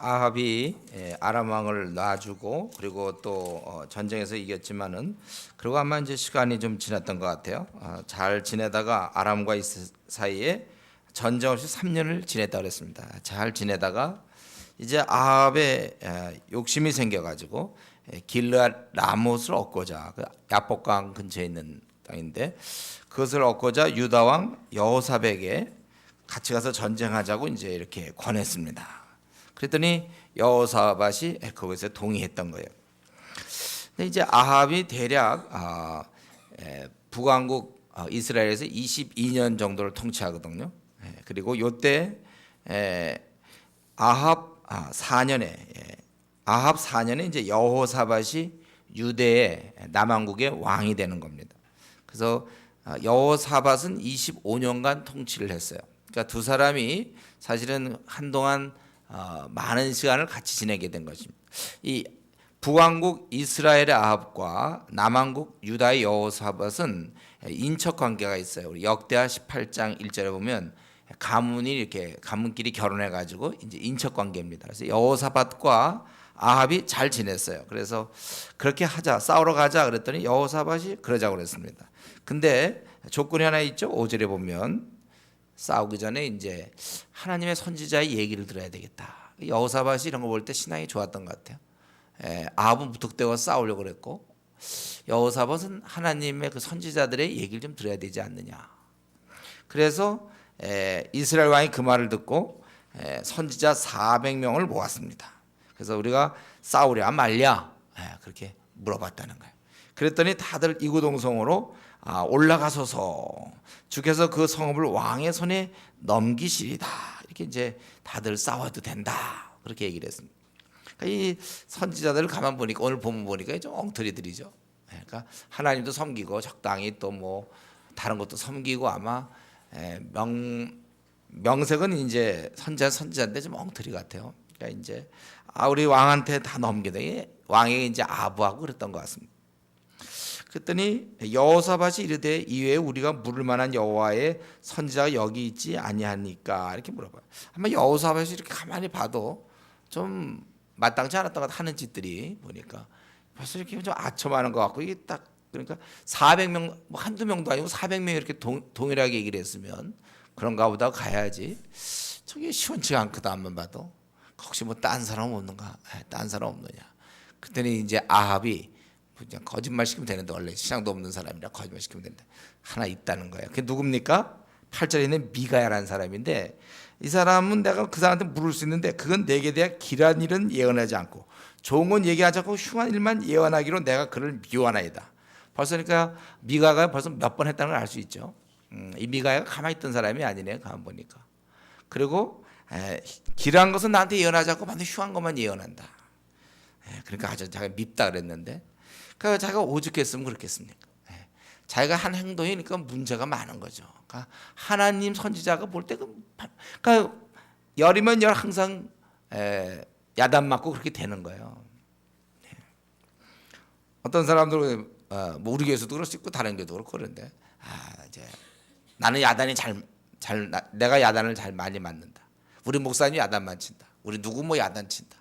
아합이 아람 왕을 놔주고 그리고 또 전쟁에서 이겼지만은 그리고 아마 이제 시간이 좀 지났던 것 같아요. 잘 지내다가 아람과 사이에 전쟁 없이 3년을 지냈다 그랬습니다. 잘 지내다가 이제 아합의 욕심이 생겨가지고 길르앗 라못을 얻고자, 그 야복강 근처에 있는 땅인데 그것을 얻고자 유다 왕 여호사백에 같이 가서 전쟁하자고 이제 이렇게 권했습니다. 그랬더니 여호사밧이 그것에 동의했던 거예요. 근데 이제 아합이 대략 북왕국 이스라엘에서 22년 정도를 통치하거든요. 그리고 요때 아합 4년에 이제 여호사밧이 유대의 남왕국의 왕이 되는 겁니다. 그래서 여호사밧은 25년간 통치를 했어요. 그러니까 두 사람이 사실은 한동안 많은 시간을 같이 지내게 된 것입니다. 이 북왕국 이스라엘의 아합과 남왕국 유다의 여호사밧은 인척 관계가 있어요. 우리 역대하 18장 1절에 보면 가문끼리 결혼해 가지고 이제 인척 관계입니다. 그래서 여호사밧과 아합이 잘 지냈어요. 그래서 그렇게 하자, 싸우러 가자 그랬더니 여호사밧이 그러자고 그랬습니다. 근데 조건이 하나 있죠. 5절에 보면 싸우기 전에 이제 하나님의 선지자의 얘기를 들어야 되겠다. 여호사밧이 이런 거 볼 때 신앙이 좋았던 것 같아요. 아합은 무턱대고 싸우려고 그랬고 여호사밧은 하나님의 그 선지자들의 얘기를 좀 들어야 되지 않느냐. 그래서 이스라엘 왕이 그 말을 듣고 선지자 400명을 모았습니다. 그래서 우리가 싸우랴 말랴 그렇게 물어봤다는 거예요. 그랬더니 다들 이구동성으로 올라가소서 주께서 그 성읍을 왕의 손에 넘기시리다. 이렇게 이제 다들 싸워도 된다. 그렇게 얘기를 했습니다. 그러니까 이 선지자들을 가만 보니까 오늘 본문 보니까 좀 엉터리들이죠. 그러니까 하나님도 섬기고 적당히 또 뭐 다른 것도 섬기고 아마 명색은 이제 선지자인데 좀 엉터리 같아요. 그러니까 이제 우리 왕한테 다 넘기다. 왕에게 이제 아부하고 그랬던 것 같습니다. 그랬더니 여호사밧이 이르되 이외에 우리가 물을 만한 여호와의 선지자가 여기 있지 아니하니까 이렇게 물어봐요. 아마 여호사밧이 이렇게 가만히 봐도 좀 마땅치 않았던 것 하는 짓들이 보니까 벌써 이렇게 좀 아첨하는 것 같고 이게 딱 그러니까 400명 뭐 한두 명도 아니고 400명 이렇게 동일하게 얘기를 했으면 그런가 보다 가야지. 저게 시원치가 않거든. 안만 봐도 혹시 뭐 딴 사람 없는가? 딴 사람 없느냐? 그랬더니 이제 아합이 그냥 거짓말 시키면 되는데 원래 신앙도 없는 사람이라 거짓말 시키면 되는데 하나 있다는 거예요. 그게 누굽니까? 8절에 있는 미가야라는 사람인데 이 사람은 내가 그 사람한테 물을 수 있는데 그건 내게 대해 길한 일은 예언하지 않고 좋은 건 얘기하지 않고 흉한 일만 예언하기로 내가 그를 미워하나이다. 벌써 그러니까 미가가 벌써 몇 번 했다는 걸 알 수 있죠. 이 미가야가 가만히 있던 사람이 아니네요. 가만 보니까. 그리고 길한 것은 나한테 예언하지 않고 반드시 흉한 것만 예언한다. 그러니까 아주 자기가 밉다 그랬는데 그러니까 자기가 오죽했으면 그렇겠습니까? 자기가 한 행동이니까 문제가 많은 거죠. 그러니까 하나님 선지자가 볼 때 그러니까 열이면 열 항상 야단 맞고 그렇게 되는 거예요. 어떤 사람들은 뭐 우리 교회에서도 그럴 수 있고 다른 교회도 그렇고 그런데 이제 나는 야단이 내가 야단을 잘 많이 맞는다. 우리 목사님이 야단만 친다. 우리 누구 뭐 야단 친다.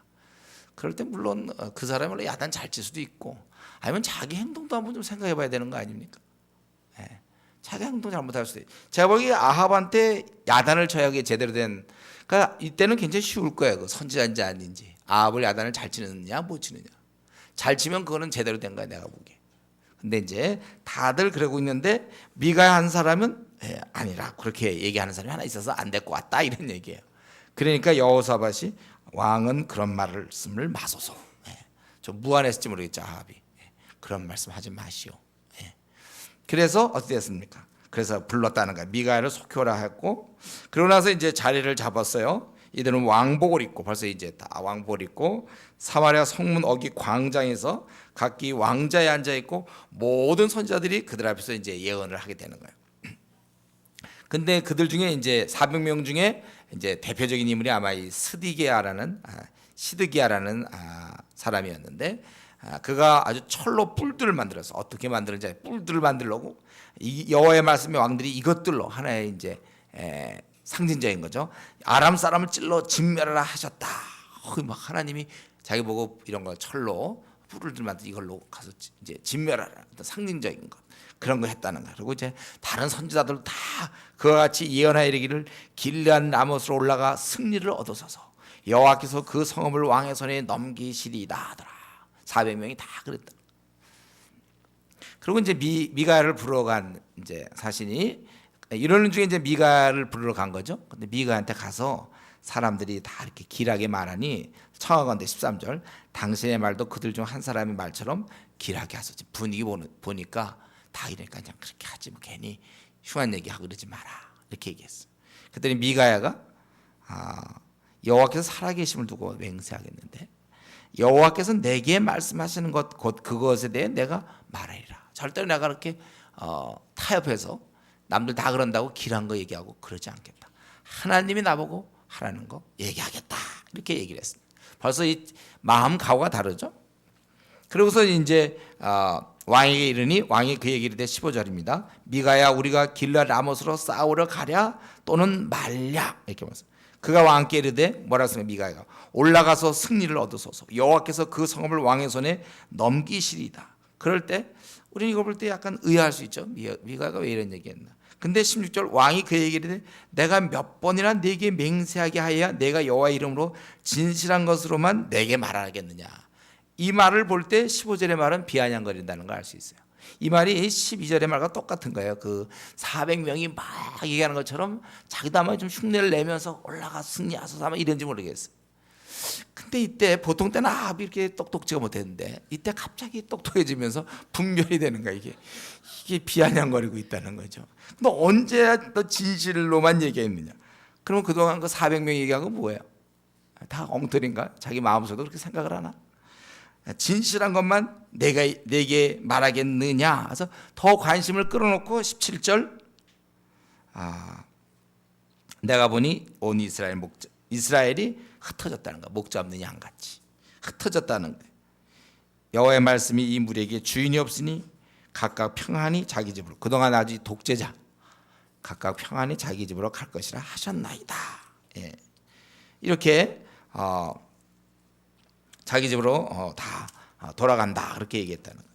그럴 때 물론 그 사람이 야단 잘 칠 수도 있고 아니면 자기 행동도 한번 좀 생각해 봐야 되는 거 아닙니까? 자기 행동 잘못할 수도 있고 제가 보기에 아합한테 야단을 쳐야 제대로 된 그러니까 이때는 굉장히 쉬울 거예요. 그 선지자인지 아닌지 아합을 야단을 잘 치느냐 못 치느냐 잘 치면 그거는 제대로 된 거야 내가 보기에. 근데 이제 다들 그러고 있는데 미가야 한 사람은 아니라 그렇게 얘기하는 사람이 하나 있어서 안 데리고 왔다 이런 얘기예요. 그러니까 여호사밧이 왕은 그런 말씀을 마소서. 좀 무안했을지 모르겠죠. 아합이 그런 말씀 하지 마시오. 그래서 어떻게 됐습니까? 그래서 불렀다는 거야. 미가야를 속혀라 했고 그러고 나서 이제 자리를 잡았어요. 이들은 왕복을 입고 벌써 이제 다 왕복을 입고 사마리아 성문 어기 광장에서 각기 왕자에 앉아 있고 모든 선지자들이 그들 앞에서 이제 예언을 하게 되는 거예요. 근데 그들 중에 이제 400명 중에 이제 대표적인 인물이 아마 이 시드기야라는 사람이었는데 그가 아주 철로 뿔들을 만들어서 어떻게 만드는지 뿔들을 만들려고 이 여호와의 말씀의 왕들이 이것들로 하나의 이제 상징적인 거죠. 아람 사람을 찔러 진멸하라 하셨다. 막 하나님이 자기 보고 이런 거 철로 불을 들면서 이걸로 가서 이제 진멸하라, 어떤 상징적인 것 그런 거 했다는 거. 그리고 이제 다른 선지자들도 다 그와 같이 예언하여 이르기를 길르앗 라못으로 올라가 승리를 얻어서서 여호와께서 그 성읍을 왕의 손에 넘기시리이다 하더라. 400명이 다 그랬다. 그리고 이제 미가야를 부르러 간 이제 사신이 이러는 중에 이제 미가야를 부르러 간 거죠. 근데 미가야한테 가서 사람들이 다 이렇게 길하게 말하니 청하건대 13절 당신의 말도 그들 중 한 사람의 말처럼 길하게 하소서. 분위기 보니까 다 이러니까 그냥 그렇게 하지 뭐 괜히 흉한 얘기하고 그러지 마라 이렇게 얘기했어. 그랬더니 미가야가 여호와께서 살아계심을 두고 맹세하겠는데 여호와께서 내게 말씀하시는 것 곧 그것에 대해 내가 말하리라. 절대로 내가 그렇게 타협해서 남들 다 그런다고 길한 거 얘기하고 그러지 않겠다. 하나님이 나보고 하라는 거 얘기하겠다 이렇게 얘기를 했습니다. 벌써 이 마음 각오가 다르죠. 그러고서 이제 왕에게 이르니 왕이 그 얘기를 해 15절입니다. 미가야 우리가 길르앗 라못으로 싸우러 가랴 또는 말랴 이렇게 말씀. 그가 왕께 이르되 뭐라 했으면 미가야가 올라가서 승리를 얻으소서. 여호와께서 그 성읍을 왕의 손에 넘기시리이다. 그럴 때 우리는 이거 볼 때 약간 의아할 수 있죠. 미가야가 왜 이런 얘기했나. 근데 16절 왕이 그 얘기를 해 내가 몇 번이나 네게 맹세하게 하여야 내가 여호와 이름으로 진실한 것으로만 내게 말하겠느냐. 이 말을 볼 때 15절의 말은 비아냥거린다는 걸 알 수 있어요. 이 말이 12절의 말과 똑같은 거예요. 그 400명이 막 얘기하는 것처럼 자기도 아마 좀 흉내를 내면서 올라가 승리하소서 아마 이런지 모르겠어요. 근데 이때 보통 때는 이렇게 똑똑지가 못했는데 이때 갑자기 똑똑해지면서 분별이 되는 거야. 이게 비아냥거리고 있다는 거죠. 너 언제 너 진실로만 얘기했느냐? 그러면 그동안 그 400명 얘기하고 뭐예요? 다 엉터리인가? 자기 마음속도 그렇게 생각을 하나? 진실한 것만 내게 말하겠느냐? 그래서 더 관심을 끌어놓고 17절 내가 보니 온 이스라엘이 흩어졌다는 거. 목 잡는 양같이 흩어졌다는 거. 여호와의 말씀이 이 무리에게 주인이 없으니 각각 평안히 자기 집으로 그동안 아주 독재자 각각 평안히 자기 집으로 갈 것이라 하셨나이다. 예. 이렇게 자기 집으로 다 돌아간다 그렇게 얘기했다는 거예요.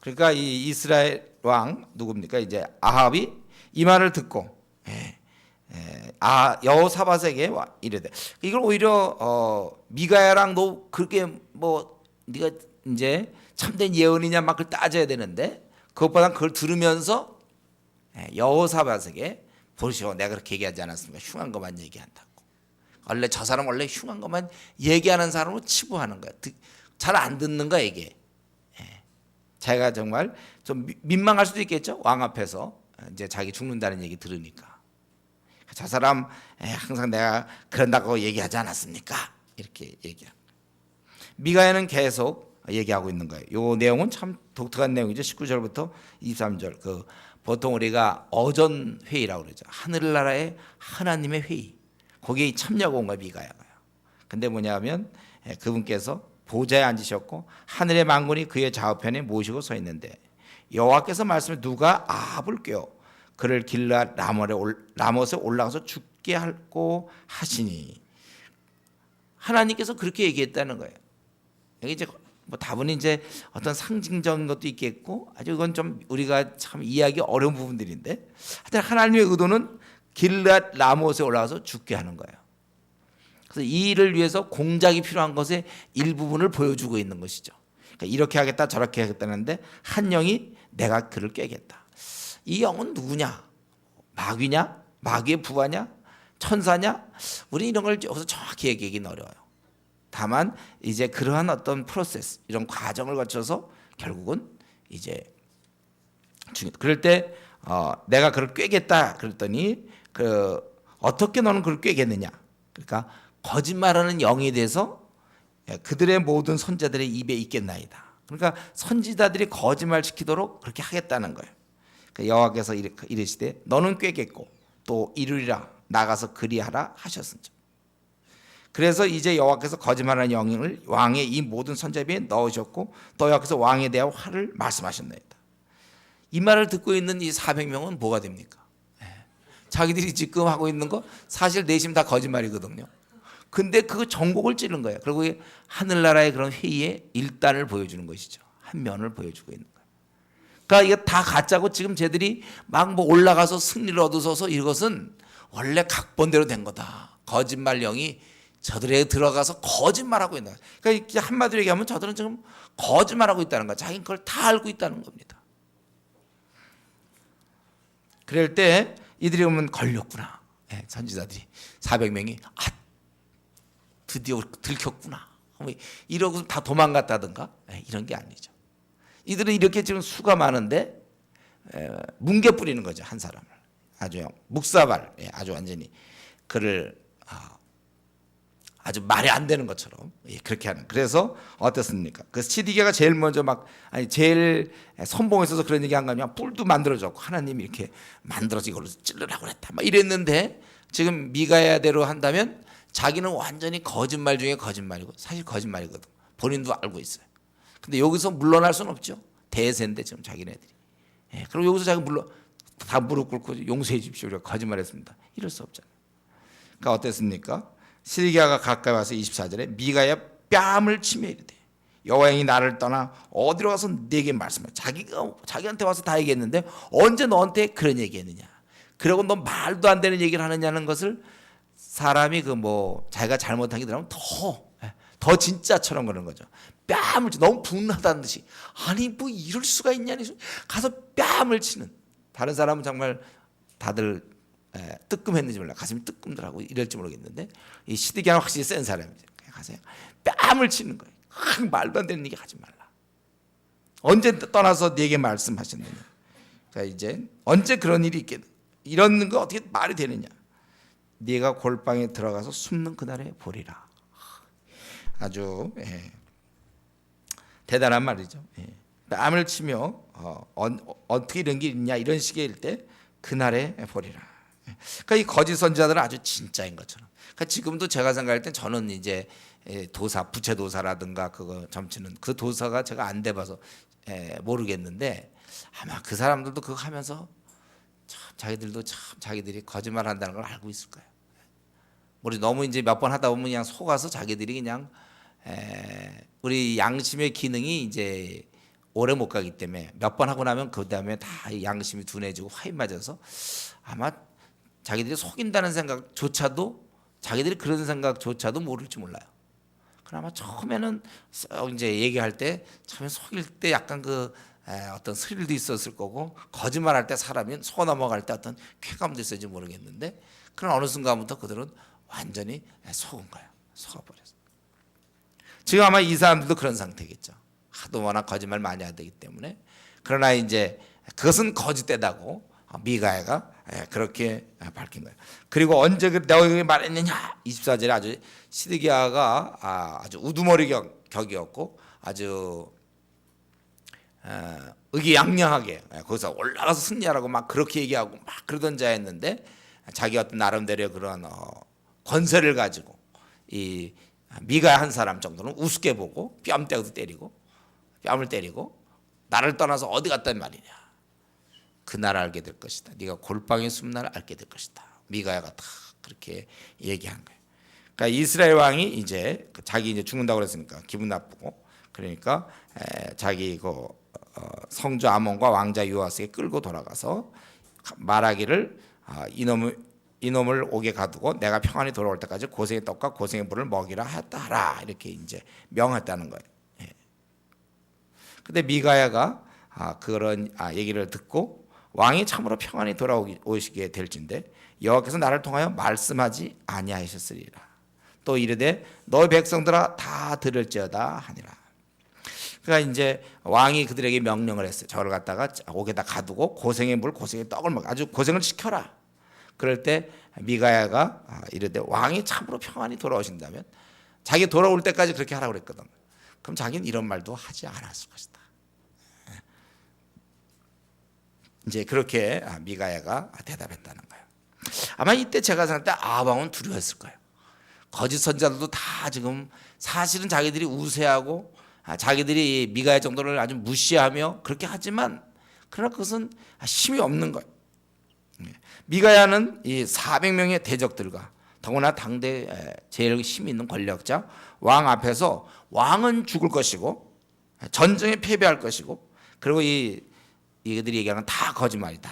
그러니까 이 이스라엘 왕 누굽니까? 이제 아합이 이 말을 듣고 여호사밧에게 이르되 이걸 오히려 미가야랑 너 그렇게 뭐 네가 이제 참된 예언이냐 막 그걸 따져야 되는데 그것보다 그걸 들으면서 여호사밧에게 보시오 내가 그렇게 얘기하지 않았습니까? 흉한 것만 얘기한다고. 원래 저 사람 원래 흉한 것만 얘기하는 사람으로 치부하는 거야. 잘 안 듣는 거야 이게. 자기가 정말 좀 민망할 수도 있겠죠. 왕 앞에서 이제 자기 죽는다는 얘기 들으니까. 저 사람 항상 내가 그런다고 얘기하지 않았습니까? 이렇게 얘기합니다. 미가야는 계속 얘기하고 있는 거예요. 이 내용은 참 독특한 내용이죠. 19절부터 23절. 그 보통 우리가 어전 회의라고 그러죠. 하늘나라의 하나님의 회의. 거기에 참여가 온 거예요, 미가야가요. 근데 뭐냐면 그분께서 보좌에 앉으셨고 하늘의 만군이 그의 좌우편에 모시고 서 있는데 여호와께서 말씀을 누가 아합을 꾀어 그를 길르앗 라못에 올라가서 죽게 하고 하시니 하나님께서 그렇게 얘기했다는 거예요. 여기 이제 뭐 다분히 이제 어떤 상징적인 것도 있겠고 아주 이건 좀 우리가 참 이해하기 어려운 부분들인데 하여튼 하나님의 의도는 길르앗 라못에 올라가서 죽게 하는 거예요. 그래서 이 일을 위해서 공작이 필요한 것의 일부분을 보여주고 있는 것이죠. 그러니까 이렇게 하겠다 저렇게 하겠다는데 한 영이 내가 그를 꿰겠다. 이 영은 누구냐? 마귀냐? 마귀의 부하냐? 천사냐? 우리 이런 걸 여기서 정확히 얘기하기는 어려워요. 다만 이제 그러한 어떤 프로세스 이런 과정을 거쳐서 결국은 이제 그럴 때 내가 그를 꿰겠다 그랬더니 어떻게 너는 그를 꿰겠느냐? 그러니까 거짓말하는 영에 대해서 그들의 모든 선지자들의 입에 있겠나이다. 그러니까 선지자들이 거짓말 시키도록 그렇게 하겠다는 거예요. 여호와께서 이르시되 너는 꿰겠고 또 이루리라 나가서 그리하라 하셨습니다. 그래서 이제 여호와께서 거짓말하는 영을 왕의 이 모든 선지자에 넣으셨고 또 여호와께서 왕에 대한 화를 말씀하셨나이다. 이 말을 듣고 있는 이 400명은 뭐가 됩니까? 자기들이 지금 하고 있는 거 사실 내심 다 거짓말이거든요. 근데 그 전곡을 찌른 거예요. 그리고 하늘나라의 그런 회의의 일단을 보여주는 것이죠. 한 면을 보여주고 있는 거예요. 그러니까 이게 다 가짜고 지금 쟤들이 막 뭐 올라가서 승리를 얻어서서 이것은 원래 각본대로 된 거다. 거짓말 영이 저들에게 들어가서 거짓말하고 있는 거예요. 그러니까 한마디로 얘기하면 저들은 지금 거짓말하고 있다는 거예요. 자기는 그걸 다 알고 있다는 겁니다. 그럴 때 이들이 오면 걸렸구나. 선지자들이 400명이 드디어 들켰구나. 이러고 다 도망갔다든가 이런 게 아니죠. 이들은 이렇게 지금 수가 많은데 뭉개 뿌리는 거죠. 한 사람을 아주 묵사발, 아주 완전히 그를 아주 말이 안 되는 것처럼 그렇게 하는. 그래서 어떻습니까? 그 시디게가 제일 먼저 제일 선봉에 있어서 그런 얘기 한 거냐? 뿔도 만들어졌고 하나님이 이렇게 만들어서 이걸로 찔러라고 그랬다. 막 이랬는데 지금 미가야대로 한다면 자기는 완전히 거짓말 중에 거짓말이고 사실 거짓말이거든. 본인도 알고 있어요. 근데 여기서 물러날 수는 없죠. 대세인데 지금 자기네들이. 그리고 여기서 자기 다 무릎 꿇고 용서해 주십시오. 우리가 거짓말했습니다. 이럴 수 없잖아요. 그러니까 어땠습니까? 시드기야가 가까이 와서 24절에 미가야 뺨을 치며 이르되 여호와의 나를 떠나 어디로 가서 네게 말씀해. 자기한테 와서 다 얘기했는데 언제 너한테 그런 얘기했느냐. 그러고 너 말도 안 되는 얘기를 하느냐는 것을 사람이 자기가 잘못한 게 들어가면 더 진짜처럼 그러는 거죠. 뺨을 너무 분하다는 듯이 아니 뭐 이럴 수가 있냐니 가서 뺨을 치는. 다른 사람은 정말 다들 뜨끔했는지 몰라. 가슴이 뜨끔들하고 이럴지 모르겠는데 이 시드기야는 확실히 센 사람이죠. 가서 뺨을 치는 거예요. 말도 안 되는 얘기 하지 말라. 언제 떠나서 네게 말씀하셨느냐. 그러니까 이제 언제 그런 일이 있겠냐. 이런 거 어떻게 말이 되느냐. 네가 골방에 들어가서 숨는 그날에 보리라. 아주 대단한 말이죠. 뺨을 치며 어떻게 이런 게 있냐 이런 식의 때 그날에 보리라. 그러니까 이 거짓 선지자들은 아주 진짜인 것처럼. 그러니까 지금도 제가 생각할 땐 저는 이제 도사, 부채 도사라든가 그거 점치는 그 도사가 제가 안 돼봐서 모르겠는데 아마 그 사람들도 그거 하면서 참 자기들도 참 자기들이 거짓말한다는 걸 알고 있을 거예요. 우리 너무 이제 몇 번 하다 보면 그냥 속아서 자기들이 그냥 우리 양심의 기능이 이제 오래 못 가기 때문에 몇 번 하고 나면 그 다음에 다 양심이 둔해지고 화인 맞아서 아마 자기들이 속인다는 생각조차도 자기들이 그런 생각조차도 모를지 몰라요. 그러나 처음에는 이제 얘기할 때 처음에 속일 때 약간 어떤 스릴도 있었을 거고 거짓말할 때 사람이 속아 넘어갈 때 어떤 쾌감도 있었는지 모르겠는데 그런 어느 순간부터 그들은 완전히 속은 거예요. 속아버렸어요. 지금 아마 이 사람들도 그런 상태겠죠. 하도 워낙 거짓말 많이 하기 때문에. 그러나 이제 그것은 거짓되다고 미가야가 그렇게 밝힌 거예요. 그리고 언제 내가 말했느냐 24절에 아주 시드기야가 아주 우두머리 격이었고 아주 의기양양하게 거기서 올라가서 승리하라고 막 그렇게 얘기하고 막 그러던 자였는데 자기 어떤 나름대로 그런 권세를 가지고 이 미가야 한 사람 정도는 우습게 보고 뺨때도 때리고 뺨을 때리고 나를 떠나서 어디 갔단 말이냐. 그날 알게 될 것이다. 네가 골방에 숨는 날 알게 될 것이다. 미가야가 다 그렇게 얘기한 거예요. 그러니까 이스라엘 왕이 이제 자기 이제 죽는다고 그랬으니까 기분 나쁘고 그러니까 자기 성주 아몬과 왕자 요아스에게 끌고 돌아가서 말하기를 이놈을 옥에 가두고 내가 평안히 돌아올 때까지 고생의 떡과 고생의 물을 먹이라 하라 이렇게 이제 명했다는 거예요. 근데 미가야가 그런 얘기를 듣고 왕이 참으로 평안히 돌아오시게 될진데 여호와께서 나를 통하여 말씀하지 아니하셨으리라. 또 이르되 너희 백성들아 다 들을지어다 하니라. 그러니까 이제 왕이 그들에게 명령을 했어요. 저를 갖다가 옥에다 가두고 고생의 물 고생의 떡을 먹 아주 고생을 시켜라. 그럴 때 미가야가 이르되 왕이 참으로 평안히 돌아오신다면 자기 돌아올 때까지 그렇게 하라고 그랬거든. 그럼 자기는 이런 말도 하지 않았을 것이다. 이제 그렇게 미가야가 대답했다는 거예요. 아마 이때 제가 생각할 때 왕은 두려웠을 거예요. 거짓 선지자들도 다 지금 사실은 자기들이 우세하고 자기들이 미가야 정도를 아주 무시하며 그렇게 하지만 그러나 그것은 힘이 없는 거예요. 미가야는 이 400명의 대적들과 더구나 당대 제일 힘 있는 권력자 왕 앞에서 왕은 죽을 것이고 전쟁에 패배할 것이고 그리고 이들이 얘기하는 건 다 거짓말이다.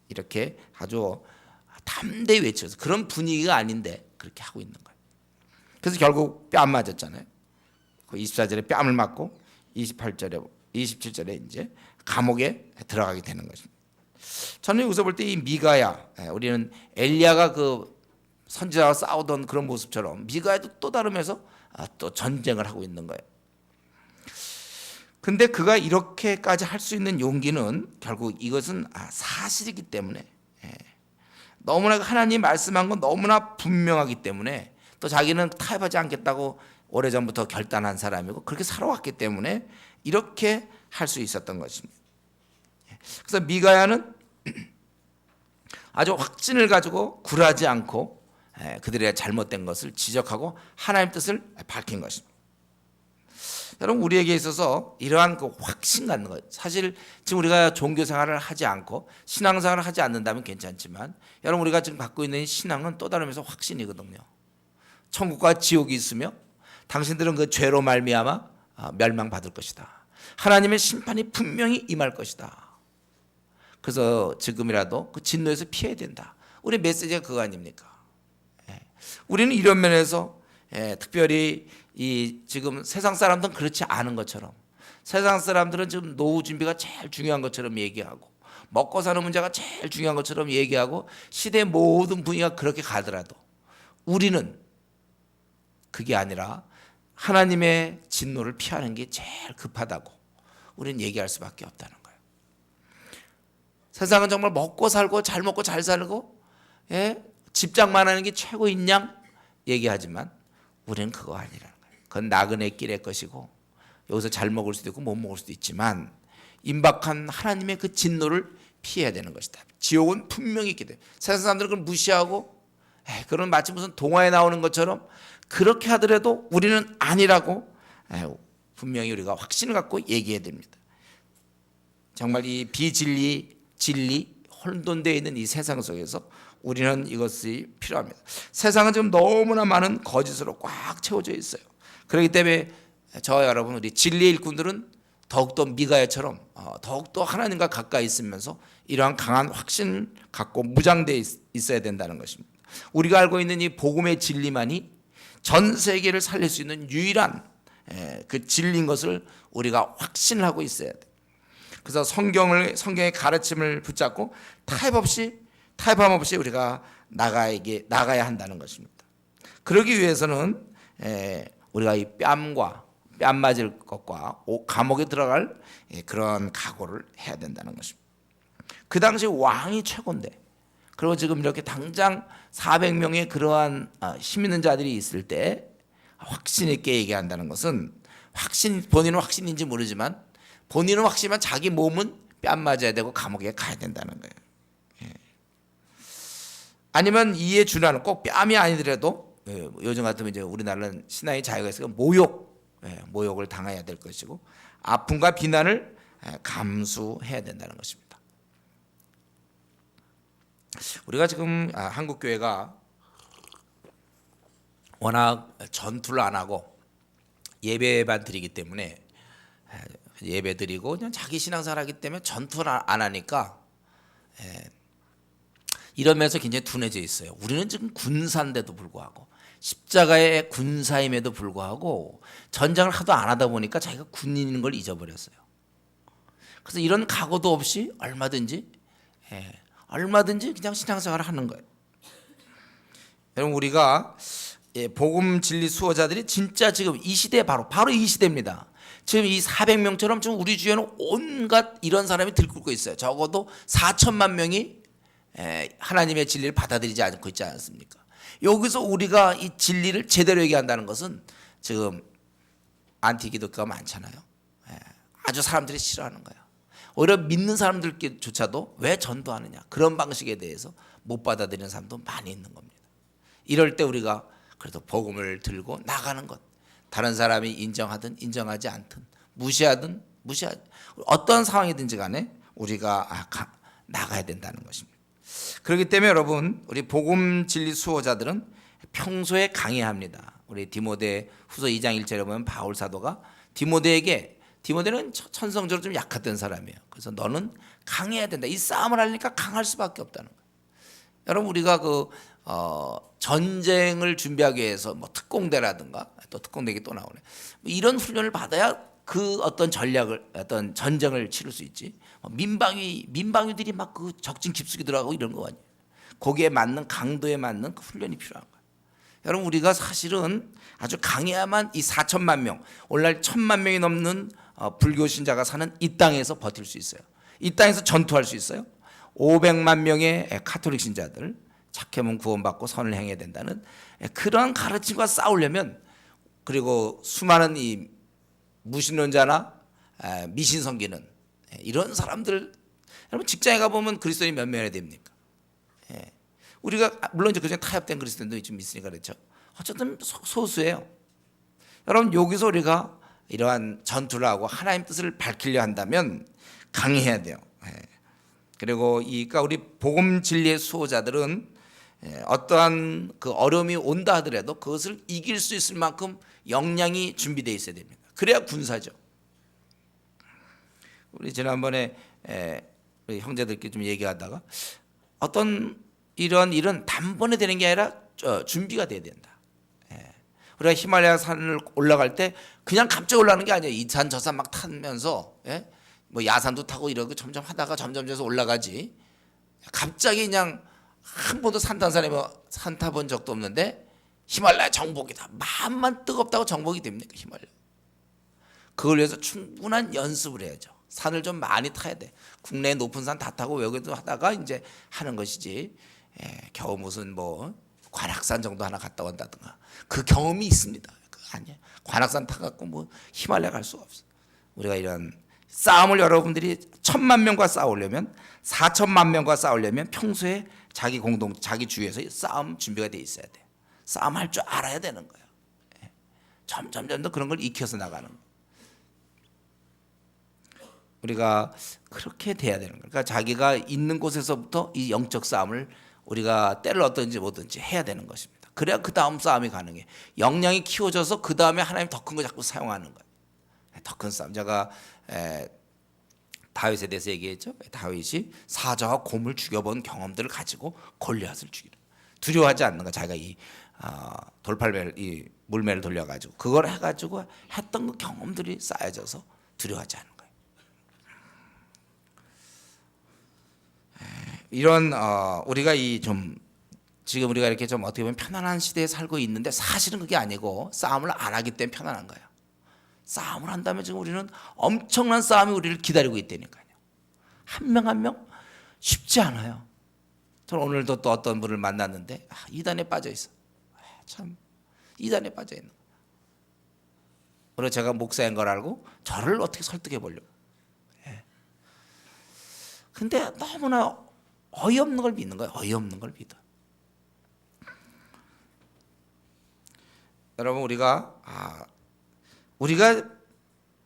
이렇게 아주 담대히 외쳐서 그런 분위기가 아닌데 그렇게 하고 있는 거예요. 그래서 결국 뺨 맞았잖아요. 24절에 뺨을 맞고 27절에 이제 감옥에 들어가게 되는 것입니다. 저는 여기서 볼 때 이 미가야, 우리는 엘리야가 그 선지자와 싸우던 그런 모습처럼 미가야도 또 다르면서 또 전쟁을 하고 있는 거예요. 근데 그가 이렇게까지 할 수 있는 용기는 결국 이것은 사실이기 때문에, 너무나 하나님 말씀한 건 너무나 분명하기 때문에, 또 자기는 타협하지 않겠다고 오래전부터 결단한 사람이고 그렇게 살아왔기 때문에 이렇게 할 수 있었던 것입니다. 그래서 미가야는 아주 확신을 가지고 굴하지 않고 그들의 잘못된 것을 지적하고 하나님의 뜻을 밝힌 것입니다. 여러분, 우리에게 있어서 이러한 그 확신 갖는 것, 사실 지금 우리가 종교 생활을 하지 않고 신앙 생활을 하지 않는다면 괜찮지만, 여러분 우리가 지금 갖고 있는 신앙은 또 다른 면에서 확신이거든요. 천국과 지옥이 있으며 당신들은 그 죄로 말미암아 멸망받을 것이다. 하나님의 심판이 분명히 임할 것이다. 그래서 지금이라도 그 진노에서 피해야 된다. 우리 메시지가 그거 아닙니까? 우리는 이런 면에서 특별히 이 지금 세상 사람들은 그렇지 않은 것처럼, 세상 사람들은 지금 노후 준비가 제일 중요한 것처럼 얘기하고 먹고 사는 문제가 제일 중요한 것처럼 얘기하고 시대의 모든 분위기가 그렇게 가더라도 우리는 그게 아니라 하나님의 진노를 피하는 게 제일 급하다고 우리는 얘기할 수밖에 없다는 거예요. 세상은 정말 먹고 살고 잘 먹고 잘 살고 집장만 하는 게 최고인 양 얘기하지만 우리는 그거 아니라는 거예요. 그건 나그네 길의 것이고 여기서 잘 먹을 수도 있고 못 먹을 수도 있지만 임박한 하나님의 그 진노를 피해야 되는 것이다. 지옥은 분명히 있기 때문에 세상 사람들은 그걸 무시하고 그런 마치 무슨 동화에 나오는 것처럼 그렇게 하더라도 우리는 아니라고 분명히 우리가 확신을 갖고 얘기해야 됩니다. 정말 이 비진리, 진리, 혼돈되어 있는 이 세상 속에서 우리는 이것이 필요합니다. 세상은 지금 너무나 많은 거짓으로 꽉 채워져 있어요. 그렇기 때문에 저와 여러분, 우리 진리의 일꾼들은 더욱더 미가야처럼 더욱더 하나님과 가까이 있으면서 이러한 강한 확신을 갖고 무장되어 있어야 된다는 것입니다. 우리가 알고 있는 이 복음의 진리만이 전 세계를 살릴 수 있는 유일한 그 진리인 것을 우리가 확신을 하고 있어야 돼. 그래서 성경의 가르침을 붙잡고 타협함 없이 우리가 나가야 한다는 것입니다. 그러기 위해서는 우리가 이 뺨 맞을 것과 감옥에 들어갈 그런 각오를 해야 된다는 것입니다. 그 당시 왕이 최고인데, 그리고 지금 이렇게 당장 400명의 그러한 힘 있는 자들이 있을 때 확신 있게 얘기한다는 것은 본인은 확신인지 모르지만 본인은 확신이면 자기 몸은 뺨 맞아야 되고 감옥에 가야 된다는 거예요. 아니면 이에 준하는 꼭 뺨이 아니더라도 요즘 같으면 이제 우리나라는 신앙의 자유가 있으니까 모욕을 당해야 될 것이고 아픔과 비난을 감수해야 된다는 것입니다. 우리가 지금 한국 교회가 워낙 전투를 안 하고 예배만 드리기 때문에 예배 드리고 그냥 자기 신앙생활 하기 때문에 전투를 안 하니까 이러면서 굉장히 둔해져 있어요. 우리는 지금 군사인데도 불구하고 십자가의 군사임에도 불구하고 전쟁을 하도 안 하다 보니까 자기가 군인인 걸 잊어버렸어요. 그래서 이런 각오도 없이 얼마든지 그냥 신앙생활을 하는 거예요. 여러분, 우리가 복음 진리 수호자들이 진짜 지금 이 시대 바로 이 시대입니다. 지금 이 400명처럼 지금 우리 주위에는 온갖 이런 사람이 들끓고 있어요. 적어도 4천만 명이 하나님의 진리를 받아들이지 않고 있지 않습니까? 여기서 우리가 이 진리를 제대로 얘기한다는 것은 지금 안티기독교가 많잖아요. 아주 사람들이 싫어하는 거야. 오히려 믿는 사람들조차도 왜 전도하느냐, 그런 방식에 대해서 못 받아들이는 사람도 많이 있는 겁니다. 이럴 때 우리가 그래도 복음을 들고 나가는 것, 다른 사람이 인정하든 인정하지 않든 무시하든 어떤 상황이든지 간에 우리가 나가야 된다는 것입니다. 그렇기 때문에 여러분, 우리 복음 진리 수호자들은 평소에 강해야 합니다. 우리 디모데 후서 2장 1절에 보면 바울 사도가 디모데는 천성적으로 좀 약했던 사람이에요. 그래서 너는 강해야 된다. 이 싸움을 하려니까 강할 수밖에 없다는 거예요. 여러분 우리가 전쟁을 준비하기 위해서 뭐 특공대라든가 또 특공대기 또 나오네. 이런 훈련을 받아야 그 어떤 어떤 전쟁을 치를 수 있지. 민방위들이 막 그 적진 깊숙이 들어가고 이런 거 아니에요. 거기에 맞는 강도에 맞는 그 훈련이 필요한 거예요. 여러분 우리가 사실은 아주 강해야만 이 4천만 명, 오늘날 1,000만 명이 넘는 불교 신자가 사는 이 땅에서 버틸 수 있어요. 이 땅에서 전투할 수 있어요. 500만 명의 카톨릭 신자들 착하면 구원받고 선을 행해야 된다는 그런 가르침과 싸우려면, 그리고 수많은 이 무신론자나 미신 섬기는 이런 사람들, 여러분 직장에 가보면 그리스도인이 몇 명이나 됩니까? 우리가 물론 이제 그중에 타협된 그리스도인도 좀 있으니까 그렇죠. 어쨌든 소수예요. 여러분 여기서 우리가 이러한 전투를 하고 하나님 뜻을 밝히려 한다면 강해야 돼요. 그리고 그러니까 우리 복음 진리의 수호자들은 어떠한 그 어려움이 온다 하더라도 그것을 이길 수 있을 만큼 역량이 준비되어 있어야 됩니다. 그래야 군사죠. 우리 지난번에 우리 형제들끼리 좀 얘기하다가 어떤 이런 일은 단번에 되는 게 아니라 준비가 돼야 된다. 우리가 히말라야 산을 올라갈 때 그냥 갑자기 올라가는 게 아니에요. 이 산 저 산 막 타면서 뭐 야산도 타고 이러고 점점 하다가 점점 올라가지. 갑자기 그냥 한 번도 산 타본 적도 없는데 히말라야 정복이다. 마음만 뜨겁다고 정복이 됩니까? 히말라야. 그걸 위해서 충분한 연습을 해야죠. 산을 좀 많이 타야 돼. 국내 높은 산 다 타고 외국에도 하다가 이제 하는 것이지. 겨우 무슨 뭐 관악산 정도 하나 갔다 온다든가 그 경험이 있습니다. 아니야. 관악산 타갖고 뭐 히말라야 갈 수가 없어. 우리가 이런 싸움을 여러분들이 1,000만 명과 싸우려면 4천만 명과 싸우려면 평소에 자기 주위에서 싸움 준비가 돼 있어야 돼. 싸움할 줄 알아야 되는 거예요. 점점 더 그런 걸 익혀서 나가는 거예요. 우리가 그렇게 돼야 되는 거예요. 그러니까 자기가 있는 곳에서부터 이 영적 싸움을 우리가 때를 얻든지 뭐든지 해야 되는 것입니다. 그래야 그 다음 싸움이 가능해. 역량이 키워져서 그 다음에 하나님 더 큰 거 자꾸 사용하는 거예요. 더 큰 싸움. 제가 다윗에 대해서 얘기했죠. 다윗이 사자와 곰을 죽여본 경험들을 가지고 골리앗을 죽이려. 두려워하지 않는 거. 자기가 이 돌팔매를 이 물매를 돌려가지고 그걸 해가지고 했던 그 경험들이 쌓여져서 두려워하지 않는 거예요. 이런 우리가 지금 우리가 이렇게 좀 어떻게 보면 편안한 시대에 살고 있는데 사실은 그게 아니고 싸움을 안 하기 때문에 편안한 거예요. 싸움을 한다면 지금 우리는 엄청난 싸움이 우리를 기다리고 있다니까요. 한 명 한 명 쉽지 않아요. 저는 오늘도 또 어떤 분을 만났는데 이단에 빠져 있어. 참 이단에 빠져 있는 거. 그래서 제가 목사인 걸 알고 저를 어떻게 설득해 보려고. 근데 너무나 어이없는 걸 믿는 거예요. 어이없는 걸 믿어. 여러분 우리가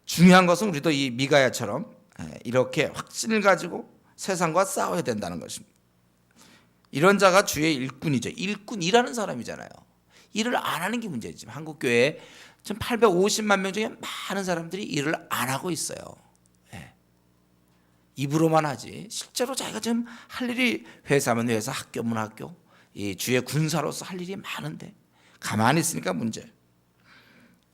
중요한 것은 우리도 이 미가야처럼 이렇게 확신을 가지고 세상과 싸워야 된다는 것입니다. 이런 자가 주의 일꾼이죠. 일꾼이라는 사람이잖아요. 일을 안 하는 게 문제지. 한국 교회에 850만 명 중에 많은 사람들이 일을 안 하고 있어요. 입으로만 하지 실제로 자기가 지금 할 일이 회사면 회사, 학교면 학교, 이 주의 군사로서 할 일이 많은데 가만히 있으니까 문제.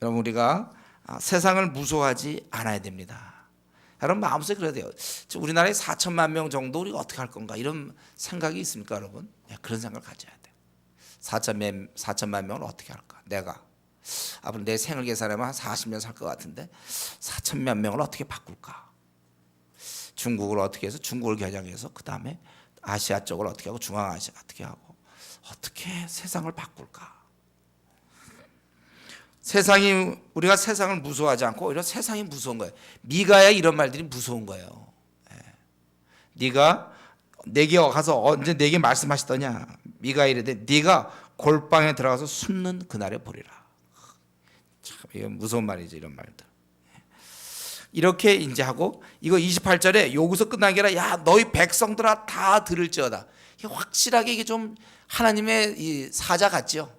여러분 우리가 세상을 무서워하지 않아야 됩니다. 여러분 마음속에 그래야 돼요. 우리나라에 4천만 명 정도 우리가 어떻게 할 건가 이런 생각이 있습니까 여러분? 그런 생각을 가져야 돼요. 4천만 명을 어떻게 할까? 내가 앞으로 내 생을 계산하면 한 40년 살 것 같은데 4천만 명을 어떻게 바꿀까? 중국을 어떻게 해서 중국을 겨냥해서 그 다음에 아시아 쪽을 어떻게 하고 중앙아시아 어떻게 하고 어떻게 세상을 바꿀까? 우리가 세상을 무서워하지 않고 오히려 세상이 무서운 거예요. 미가야 이런 말들이 무서운 거예요. 네가 내게 가서 언제 내게 말씀하시더냐? 미가 이르되 네가 골방에 들어가서 숨는 그날에 보리라. 참 이건 무서운 말이죠. 이런 말들. 이렇게 이제 하고 이거 28절에 여기서 끝난 게 아니라 야 너희 백성들아 다 들을지어다. 이게 확실하게 이게 좀 하나님의 이 사자 같죠.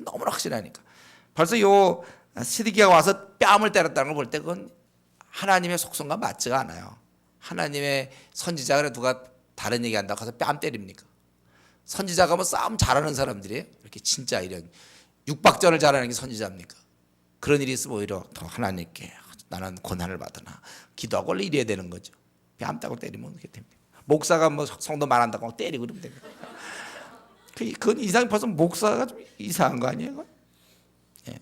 너무나 확실하니까. 벌써 요 시드기가 와서 뺨을 때렸다는 걸 볼 때 그건 하나님의 속성과 맞지가 않아요. 하나님의 선지자가 누가 다른 얘기한다고 가서 뺨 때립니까? 선지자가 뭐 싸움 잘하는 사람들이에요? 이렇게 진짜 이런 육박전을 잘하는 게 선지자입니까? 그런 일이 있으면 오히려 더 하나님께 나는 고난을 받으나 기도하고 원래 이래야 되는 거죠. 뺨 따고 때리면 어떻게 됩니까? 목사가 뭐 성도 말한다고 때리고 그러면 됩니다. 그건 이상, 벌써 목사가 좀 이상한 거 아니에요? 예.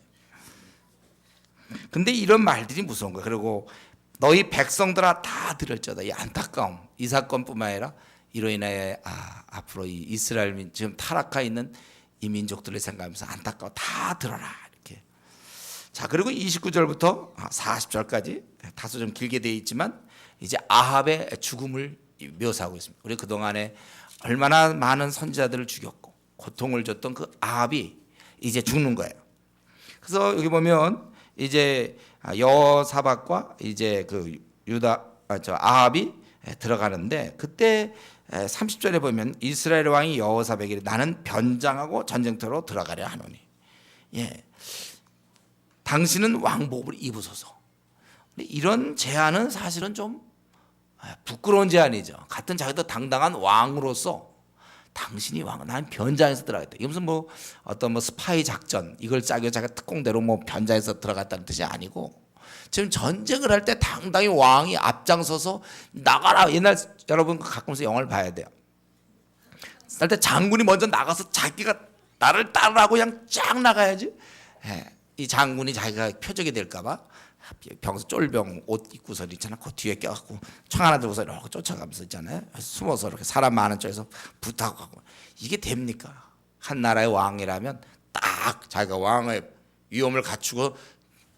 근데 이런 말들이 무서운 거예요. 그리고 너희 백성들아 다 들을지어다. 이 안타까움, 이 사건뿐만 아니라 이로 인하여 앞으로 이 이스라엘 지금 타락해 있는 이 민족들을 생각하면서 안타까워 다 들어라 이렇게. 자, 그리고 29절부터 40절까지 다소 좀 길게 되어 있지만 이제 아합의 죽음을 묘사하고 있습니다. 우리 그 동안에 얼마나 많은 선지자들을 죽였고 고통을 줬던 그 아합이 이제 죽는 거예요. 그래서 여기 보면 이제 여호사밧과 이제 그 아합이 들어가는데 그때 30절에 보면 이스라엘 왕이 여호사밧에게 나는 변장하고 전쟁터로 들어가려 하노니, 예, 당신은 왕복을 입으소서. 이런 제안은 사실은 좀 부끄러운 제안이죠. 같은 자기도 당당한 왕으로서 당신이 왕, 난 변장해서 들어가겠다. 이게 무슨 뭐 어떤 뭐 스파이 작전 이걸 짜기 자기가 특공대로 뭐 변장해서 들어갔다는 뜻이 아니고 지금 전쟁을 할 때 당당히 왕이 앞장서서 나가라. 옛날 여러분 가끔씩 영화를 봐야 돼요. 할 때 장군이 먼저 나가서 자기가 나를 따르라고 그냥 쫙 나가야지. 이 장군이 자기가 표적이 될까봐 병서 쫄병 옷 입고서 있잖아. 그 뒤에 껴갖고 총 하나 들고서 이렇게 쫓아가면서 있잖아요. 숨어서 이렇게 사람 많은 쪽에서 붙하고 가고. 이게 됩니까? 한 나라의 왕이라면 딱 자기가 왕의 위엄을 갖추고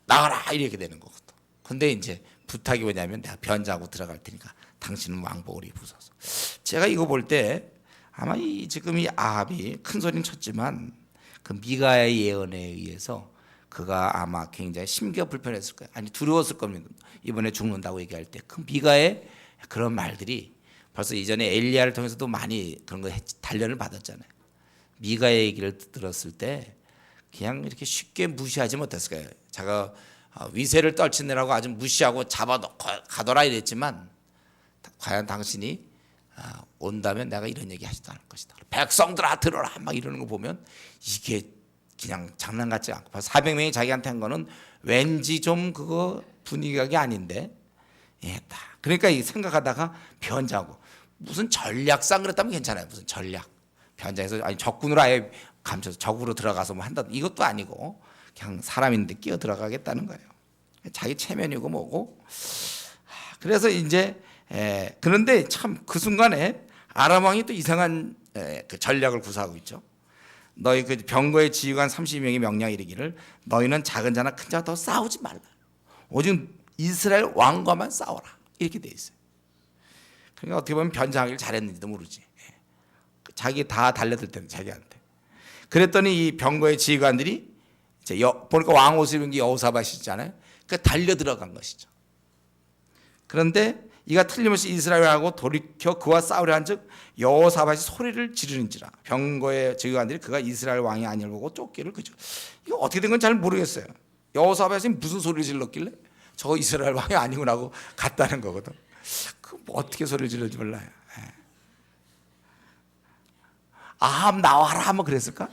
나가라 이렇게 되는 거거든. 근데 이제 부탁이 뭐냐면 내가 변장하고 들어갈 테니까 당신은 왕복을 입으소서. 제가 이거 볼 때 아마 지금 이 아합이 큰 소리는 쳤지만 그 미가의 예언에 의해서 그가 아마 굉장히 심기가 불편했을 거예요. 아니 두려웠을 겁니다. 이번에 죽는다고 얘기할 때 그 미가의 그런 말들이 벌써 이전에 엘리야를 통해서도 많이 그런 거 단련을 받았잖아요. 미가의 얘기를 들었을 때 그냥 이렇게 쉽게 무시하지 못했을 거예요. 자가 위세를 떨치느라고 아주 무시하고 잡아놓고 가더라 이랬지만 과연 당신이 온다면 내가 이런 얘기 하지도 않을 것이다. 백성들아 들어라 막 이러는 거 보면 이게 그냥 장난 같지 않고 400명이 자기한테 한 거는 왠지 좀 그거 분위기가 아닌데, 예, 딱 그러니까 생각하다가 변장하고 무슨 전략상 그랬다면 괜찮아요. 무슨 전략 변장해서 아니 적군으로 아예 감춰서 적으로 들어가서 뭐 한다 이것도 아니고 그냥 사람인데 끼어 들어가겠다는 거예요. 자기 체면이고 뭐고. 그래서 이제 그런데 참 그 순간에 아람 왕이 또 이상한 그 전략을 구사하고 있죠. 너희 그 병거의 지휘관 30명이 명령에 이르기를 너희는 작은 자나 큰 자와 더 싸우지 말라. 오직 이스라엘 왕과만 싸워라. 이렇게 돼 있어요. 그러니까 어떻게 보면 변장하기를 잘했는지도 모르지. 자기 다 달려들 때는 자기한테. 그랬더니 이 병거의 지휘관들이 이제 보니까 왕 옷을 입은 게 여호사밧이잖아요. 그 달려 들어간 것이죠. 그런데 이가 틀림없이 이스라엘하고 돌이켜 그와 싸우려 한즉 여호사밧이 소리를 지르는지라 병거의 지휘관들이 그가 이스라엘 왕이 아니를 보고 쫓기를 그죠. 이거 어떻게 된 건 잘 모르겠어요. 여호사밧이 무슨 소리를 질렀길래 저 이스라엘 왕이 아니구나 하고 갔다는 거거든. 그 뭐 어떻게 소리를 질렀는지 몰라요. 아합 나와라 하면 그랬을까?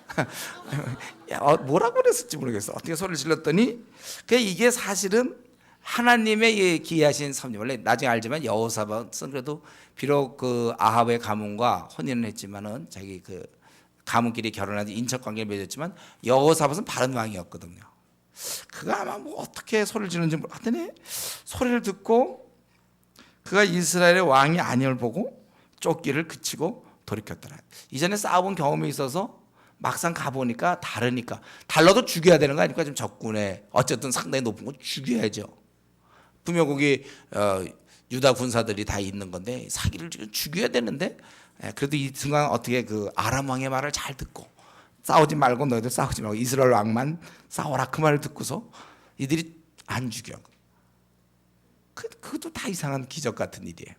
뭐라고 그랬을지 모르겠어. 어떻게 소리를 질렀더니 이게 사실은 하나님의 기이하신 섭리. 원래 나중에 알지만 여호사밧은 그래도 비록 그 아합의 가문과 혼인을 했지만은 자기 그 가문끼리 결혼하지 인척 관계를 맺었지만 여호사밧은 바른 왕이었거든요. 그가 아마 뭐 어떻게 소리를 지르는지 모르겠더니 소리를 듣고 그가 이스라엘의 왕이 아니을 보고 쫓기를 그치고 돌이켰더라. 이전에 싸워본 경험이 있어서 막상 가보니까 다르니까 달라도 죽여야 되는 거 아닙니까? 좀 적군에 어쨌든 상당히 높은 거 죽여야죠. 분명 거기 유다 군사들이 다 있는 건데 사기를 죽여야 되는데 그래도 이 순간 어떻게 그 아람 왕의 말을 잘 듣고 싸우지 말고 너희들 싸우지 말고 이스라엘 왕만 싸워라 그 말을 듣고서 이들이 안 죽여. 그것도 다 이상한 기적 같은 일이에요.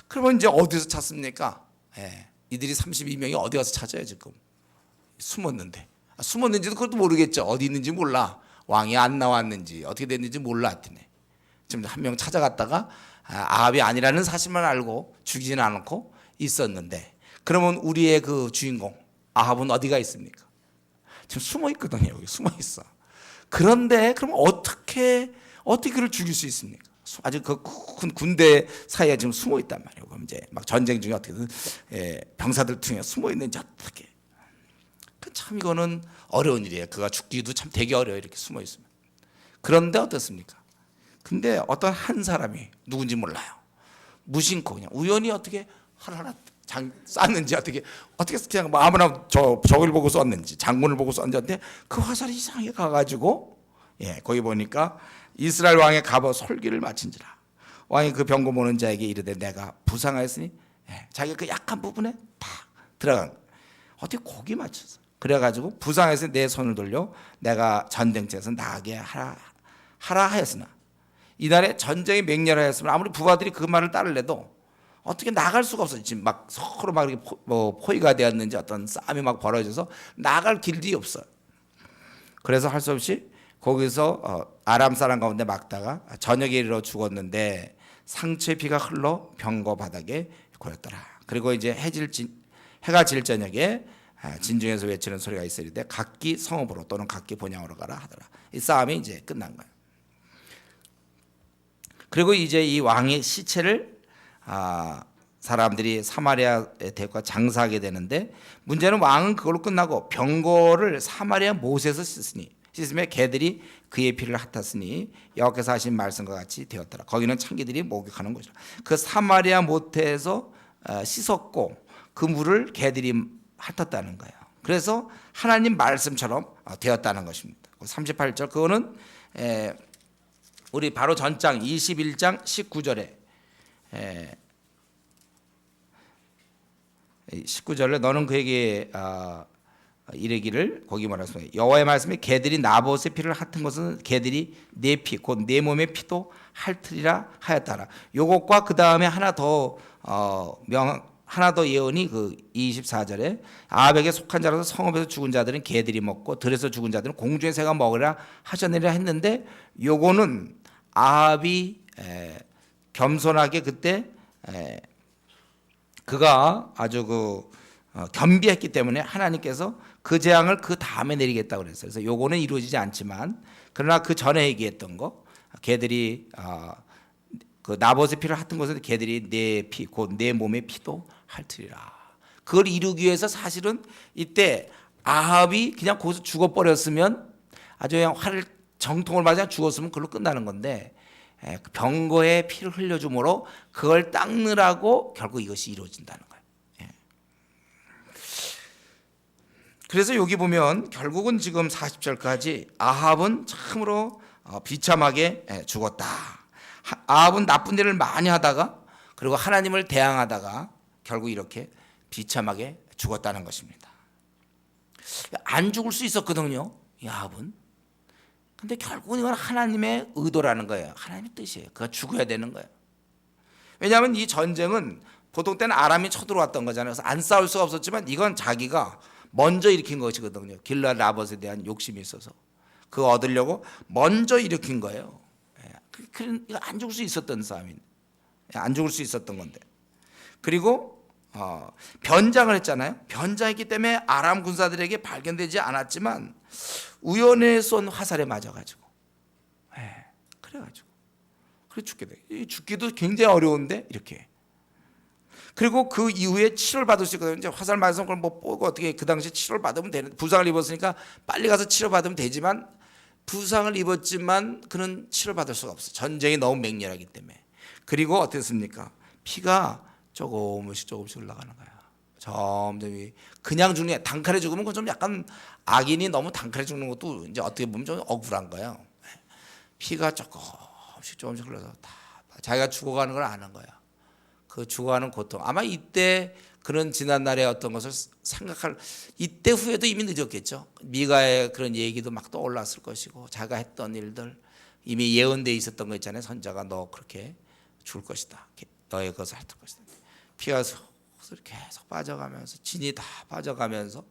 그러면 이제 어디서 찾습니까? 이들이 32명이 어디 가서 찾아요 지금? 숨었는데 숨었는지도 그것도 모르겠죠. 어디 있는지 몰라. 왕이 안 나왔는지 어떻게 됐는지 몰라 하더니 지금 한 명 찾아갔다가 아합이 아니라는 사실만 알고 죽이지는 않고 있었는데, 그러면 우리의 그 주인공 아합은 어디가 있습니까? 지금 숨어 있거든요. 여기 숨어 있어. 그런데 그럼 어떻게 그를 죽일 수 있습니까? 아주 그 큰 군대 사이에 지금 숨어 있단 말이에요. 그럼 이제 막 전쟁 중에 어떻게든 병사들 중에 숨어 있는지 어떻게? 참 이거는 어려운 일이에요. 그가 죽기도 참 되게 어려워요. 이렇게 숨어 있으면. 그런데 어떻습니까? 근데 어떤 한 사람이 누군지 몰라요. 무심코 그냥 우연히 어떻게 하나하나 쐈는지 어떻게 그냥 뭐 아무나 적을 보고 쐈는지 장군을 보고 쐈는지 그 화살이 이상하게 가가지고 거기 보니까 이스라엘 왕의 갑옷 솔기를 마친지라. 왕이 그 병고 모는 자에게 이르되 내가 부상하였으니 자기가 그 약한 부분에 탁 들어간 어떻게 고기 맞췄어. 그래가지고 부상해서 내 손을 돌려 내가 전쟁터에서 나가게 하라 하였으나 이날에 전쟁이 맹렬하였으면 아무리 부하들이 그 말을 따르려도 어떻게 나갈 수가 없어요. 지금 막 서로 막 이렇게 포위가 되었는지 어떤 싸움이 막 벌어져서 나갈 길이 없어요. 그래서 할 수 없이 거기서 아람 사람 가운데 막다가 저녁에 이르러 죽었는데 상처의 피가 흘러 병거 바닥에 고였더라. 그리고 이제 해가 질 저녁에 진중에서 외치는 소리가 있으리되 각기 성읍으로 또는 각기 본향으로 가라 하더라. 이 싸움이 이제 끝난 거예요. 그리고 이제 이 왕의 시체를 사람들이 사마리아에 데리고 장사하게 되는데, 문제는 왕은 그걸로 끝나고 병거를 사마리아 못에서 씻으며 개들이 그의 피를 핥았으니 여호와께서 하신 말씀과 같이 되었더라. 거기는 창기들이 목욕하는 곳이라. 그 사마리아 못에서 씻었고 그 물을 개들이 핥았다는 거예요. 그래서 하나님 말씀처럼 되었다는 것입니다. 38절 그거는 우리 바로 전장 21장 19절에 19절에 너는 그에게 이르기를, 거기 말했습니다. 여호와의 말씀에 개들이 나봇의 피를 핥은 것은 개들이 내 피 곧 내 몸의 피도 핥으리라 하였다라. 요것과 그 다음에 하나 더 예언이 그 24절에 아합에게 속한 자라서 성읍에서 죽은 자들은 개들이 먹고 들에서 죽은 자들은 공중의 새가 먹으라 하셨느니라 했는데, 요거는 아합이 겸손하게 그때 그가 아주 겸비했기 때문에 하나님께서 그 재앙을 그 다음에 내리겠다고 그랬어요. 그래서 요거는 이루어지지 않지만, 그러나 그 전에 얘기했던 거, 개들이 그 나봇의 피를 핥은 것은 개들이 내 피 곧 내 몸의 피도 핥으리라. 그걸 이루기 위해서 사실은 이때 아합이 그냥 거기서 죽어버렸으면, 아주 그냥 화를 정통을 맞아 죽었으면 그걸로 끝나는 건데, 병거에 피를 흘려줌으로 그걸 닦느라고 결국 이것이 이루어진다는 거예요. 그래서 여기 보면 결국은 지금 40절까지 아합은 참으로 비참하게 죽었다. 아합은 나쁜 일을 많이 하다가 그리고 하나님을 대항하다가 결국 이렇게 비참하게 죽었다는 것입니다. 안 죽을 수 있었거든요, 이 아합은. 근데 결국은 이건 하나님의 의도라는 거예요. 하나님의 뜻이에요. 그가 죽어야 되는 거예요. 왜냐하면 이 전쟁은 보통 때는 아람이 쳐들어왔던 거잖아요. 그래서 안 싸울 수가 없었지만 이건 자기가 먼저 일으킨 것이거든요. 길르앗 라봇에 대한 욕심이 있어서 그거 얻으려고 먼저 일으킨 거예요. 이거 안 죽을 수 있었던 싸움인데, 안 죽을 수 있었던 건데. 그리고 변장을 했잖아요. 변장했기 때문에 아람 군사들에게 발견되지 않았지만 우연에 쏜 화살에 맞아가지고, 그래가지고 죽게 돼. 죽기도 굉장히 어려운데 이렇게. 그리고 그 이후에 치료를 받을 수 있거든요. 이제 화살 맞은 걸 뭐 보고 어떻게 그 당시 치료를 받으면 되는, 부상을 입었으니까 빨리 가서 치료 받으면 되지만, 부상을 입었지만 그는 치료 받을 수가 없어. 전쟁이 너무 맹렬하기 때문에. 그리고 어땠습니까? 피가 조금씩 흘러가는 거야. 점점 그냥 죽는 게, 단칼에 죽으면 그건 좀 약간 악인이 너무 단칼에 죽는 것도 이제 어떻게 보면 좀 억울한 거예요. 피가 조금씩 흘러서 다 자기가 죽어가는 걸 아는 거야. 그 죽어가는 고통. 아마 이때 그런 지난날의 어떤 것을 생각할, 이때 후에도 이미 늦었겠죠. 미가의 그런 얘기도 막 떠올랐을 것이고, 자기가 했던 일들 이미 예언되어 있었던 거 있잖아요. 선자가 너 그렇게 죽을 것이다. 너의 것을 핥을 것이다. 피가 계속 빠져가면서, 진이 다 빠져가면서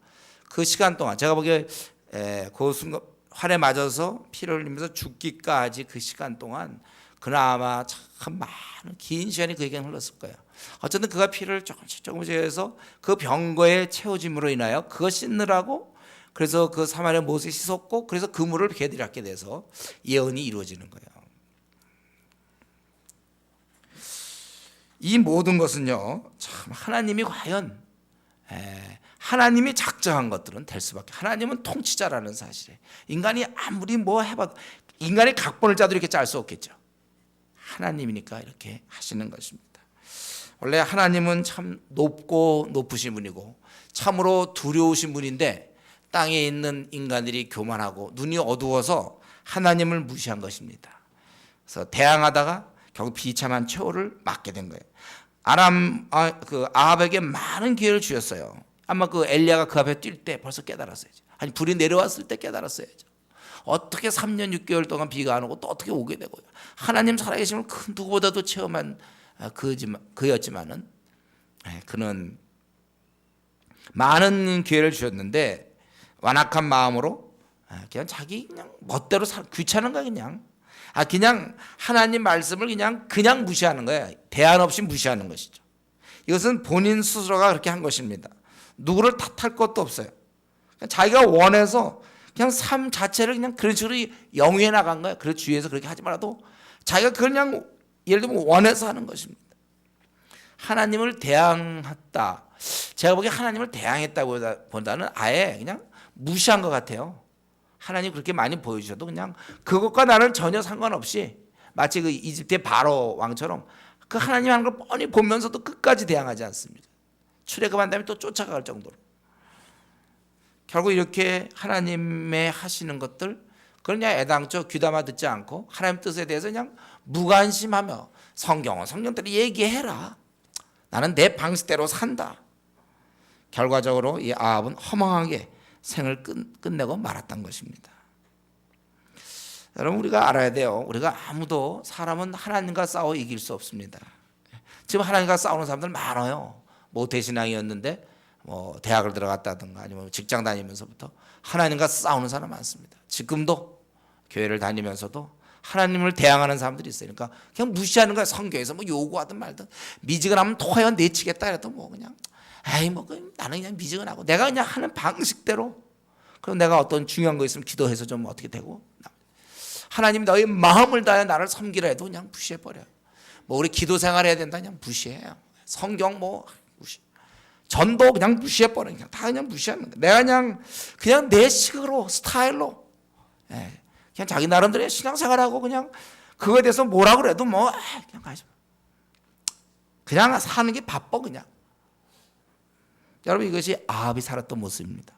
그 시간 동안 제가 보기에 그 순간 활에 맞아서 피를 흘리면서 죽기까지 그 시간 동안 그나마 참 많은 긴 시간이 그에게 흘렀을 거예요. 어쨌든 그가 피를 조금씩 해서 그 병거에 채워짐으로 인하여 그거 씻느라고, 그래서 그 사마리아 못에 씻었고, 그래서 그 물을 걔들이 갖게 돼서 예언이 이루어지는 거예요. 이 모든 것은요, 참 하나님이 과연 하나님이 작정한 것들은 될 수밖에. 하나님은 통치자라는 사실에 인간이 아무리 뭐 해봐도 인간의 각본을 짜도 이렇게 짤 수 없겠죠. 하나님이니까 이렇게 하시는 것입니다. 원래 하나님은 참 높고 높으신 분이고 참으로 두려우신 분인데, 땅에 있는 인간들이 교만하고 눈이 어두워서 하나님을 무시한 것입니다. 그래서 대항하다가 결국 비참한 최후를 맞게 된 거예요. 아합에게 많은 기회를 주셨어요. 아마 그 엘리야가 그 앞에 뛸 때 벌써 깨달았어야죠. 아니, 불이 내려왔을 때 깨달았어야죠. 어떻게 3년 6개월 동안 비가 안 오고 또 어떻게 오게 되고요. 하나님 살아계심을 그 누구보다도 체험한 그였지만은 그는 많은 기회를 주셨는데 완악한 마음으로 그냥 자기 그냥 멋대로 귀찮은 거야. 그냥 하나님 말씀을 그냥 무시하는 거예요. 대안 없이 무시하는 것이죠. 이것은 본인 스스로가 그렇게 한 것입니다. 누구를 탓할 것도 없어요. 자기가 원해서 그냥 삶 자체를 그냥 그런 식으로 영위해 나간 거예요. 그래서 주위에서 그렇게 하지 말아도 자기가 그냥 예를 들면 원해서 하는 것입니다. 하나님을 대항했다. 제가 보기에 하나님을 대항했다보다는 아예 그냥 무시한 것 같아요. 하나님 그렇게 많이 보여주셔도 그냥 그것과 나는 전혀 상관없이 마치 그 이집트의 바로 왕처럼 그 하나님 하는 걸 뻔히 보면서도 끝까지 대항하지 않습니다. 출애굽한 다음에 또 쫓아갈 정도로. 결국 이렇게 하나님의 하시는 것들 그걸 그냥 애당초 귀담아 듣지 않고 하나님 뜻에 대해서 그냥 무관심하며 성경은 성경대로 얘기해라. 나는 내 방식대로 산다. 결과적으로 이 아합은 허망하게 생을 끝내고 말았던 것입니다. 여러분, 우리가 알아야 돼요. 우리가 아무도 사람은 하나님과 싸워 이길 수 없습니다. 지금 하나님과 싸우는 사람들 많아요. 모태신앙이었는데 뭐 대학을 들어갔다든가 아니면 직장 다니면서부터 하나님과 싸우는 사람 많습니다. 지금도 교회를 다니면서도 하나님을 대항하는 사람들이 있어요. 그러니까 그냥 무시하는 거야. 성경에서 뭐 요구하든 말든 미지근하면 토하여 내치겠다 해도 뭐 그냥 나는 그냥 미지근하고 내가 그냥 하는 방식대로, 그럼 내가 어떤 중요한 거 있으면 기도해서 좀 어떻게 되고, 하나님 너의 마음을 다해 나를 섬기라 해도 그냥 무시해버려요. 뭐 우리 기도 생활해야 된다 그냥 무시해요. 성경 뭐 무시, 전도 그냥 무시해버려요. 그냥 다 그냥 무시하는 거예요. 내가 그냥 내 식으로 스타일로 그냥 자기 나름대로 신앙생활하고 그냥 그거에 대해서 뭐라 그래도 뭐 그냥 가지, 그냥 사는 게 바빠 그냥. 여러분, 이것이 아합이 살았던 모습입니다.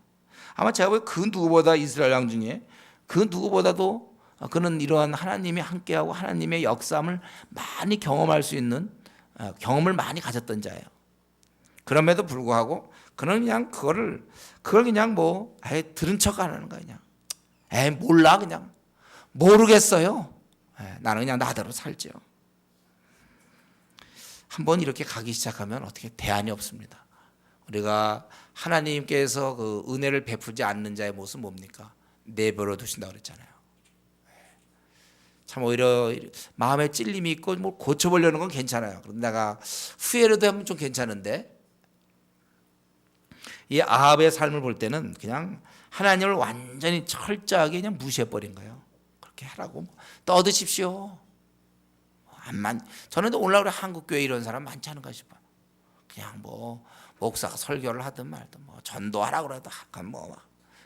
아마 제가 보기에 그 누구보다 이스라엘 왕 중에 그 누구보다도 그는 이러한 하나님이 함께하고 하나님의 역사함을 많이 경험할 수 있는 경험을 많이 가졌던 자예요. 그럼에도 불구하고 그는 그냥 그걸 그냥 뭐 들은 척 안 하는 거야. 그냥 몰라, 그냥 모르겠어요. 나는 그냥 나대로 살죠. 한번 이렇게 가기 시작하면 어떻게 대안이 없습니다. 우리가 하나님께서 그 은혜를 베푸지 않는 자의 모습 뭡니까? 내버려 두신다고 그랬잖아요. 참 오히려 마음에 찔림이 있고 뭘 고쳐보려는 건 괜찮아요. 그런데 내가 후회라도 하면 좀 괜찮은데, 이 아합의 삶을 볼 때는 그냥 하나님을 완전히 철저하게 그냥 무시해버린 거예요. 그렇게 하라고 떠드십시오. 저는 오늘날 한국 교회 이런 사람 많지 않은가 싶어요. 그냥 뭐 목사가 설교를 하든 말든 뭐 전도하라고 그래도 뭐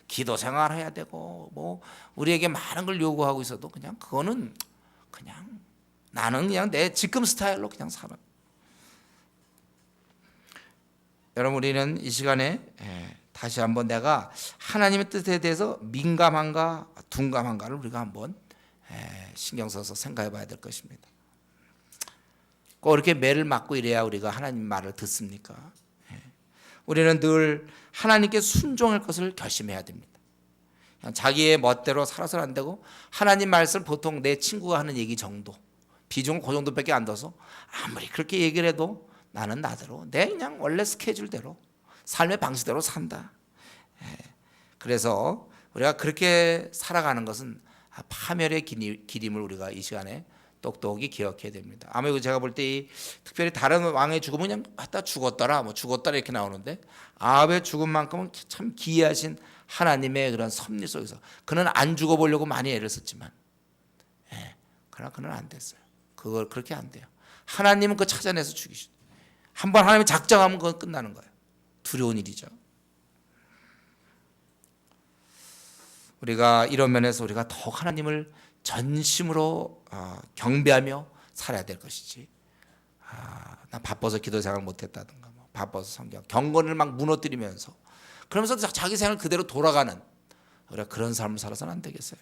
기도 생활해야 되고 뭐 우리에게 많은 걸 요구하고 있어도 그냥 그거는 그냥 나는 그냥 내 지금 스타일로 그냥 살아. 여러분, 우리는 이 시간에 다시 한번 내가 하나님의 뜻에 대해서 민감한가 둔감한가를 우리가 한번 신경 써서 생각해 봐야 될 것입니다. 꼭 이렇게 매를 맞고 이래야 우리가 하나님 말을 듣습니까? 우리는 늘 하나님께 순종할 것을 결심해야 됩니다. 그냥 자기의 멋대로 살아서는 안 되고 하나님 말씀을 보통 내 친구가 하는 얘기 정도, 비중은 그 정도밖에 안 둬서 아무리 그렇게 얘기를 해도 나는 나대로 내 그냥 원래 스케줄대로 삶의 방식대로 산다. 그래서 우리가 그렇게 살아가는 것은 파멸의 길임을 우리가 이 시간에 똑똑히 기억해야 됩니다. 아마 이거 제가 볼 때 특별히 다른 왕의 죽음은 그냥 갖다 죽었더라, 뭐 죽었더라 이렇게 나오는데 아합의 죽음만큼은 참 기이하신 하나님의 그런 섭리 속에서 그는 안 죽어보려고 많이 애를 썼지만, 그러나 그는 안 됐어요. 그걸 그렇게 안 돼요. 하나님은 그거 찾아내서 죽이시죠. 한번 하나님이 작정하면 그건 끝나는 거예요. 두려운 일이죠. 우리가 이런 면에서 우리가 더욱 하나님을 전심으로 경배하며 살아야 될 것이지. 나 바빠서 기도 생활 못했다든가, 뭐 바빠서 성경 경건을 막 무너뜨리면서 그러면서 자기 생활 그대로 돌아가는 우리가 그런 삶을 살아서는 안 되겠어요.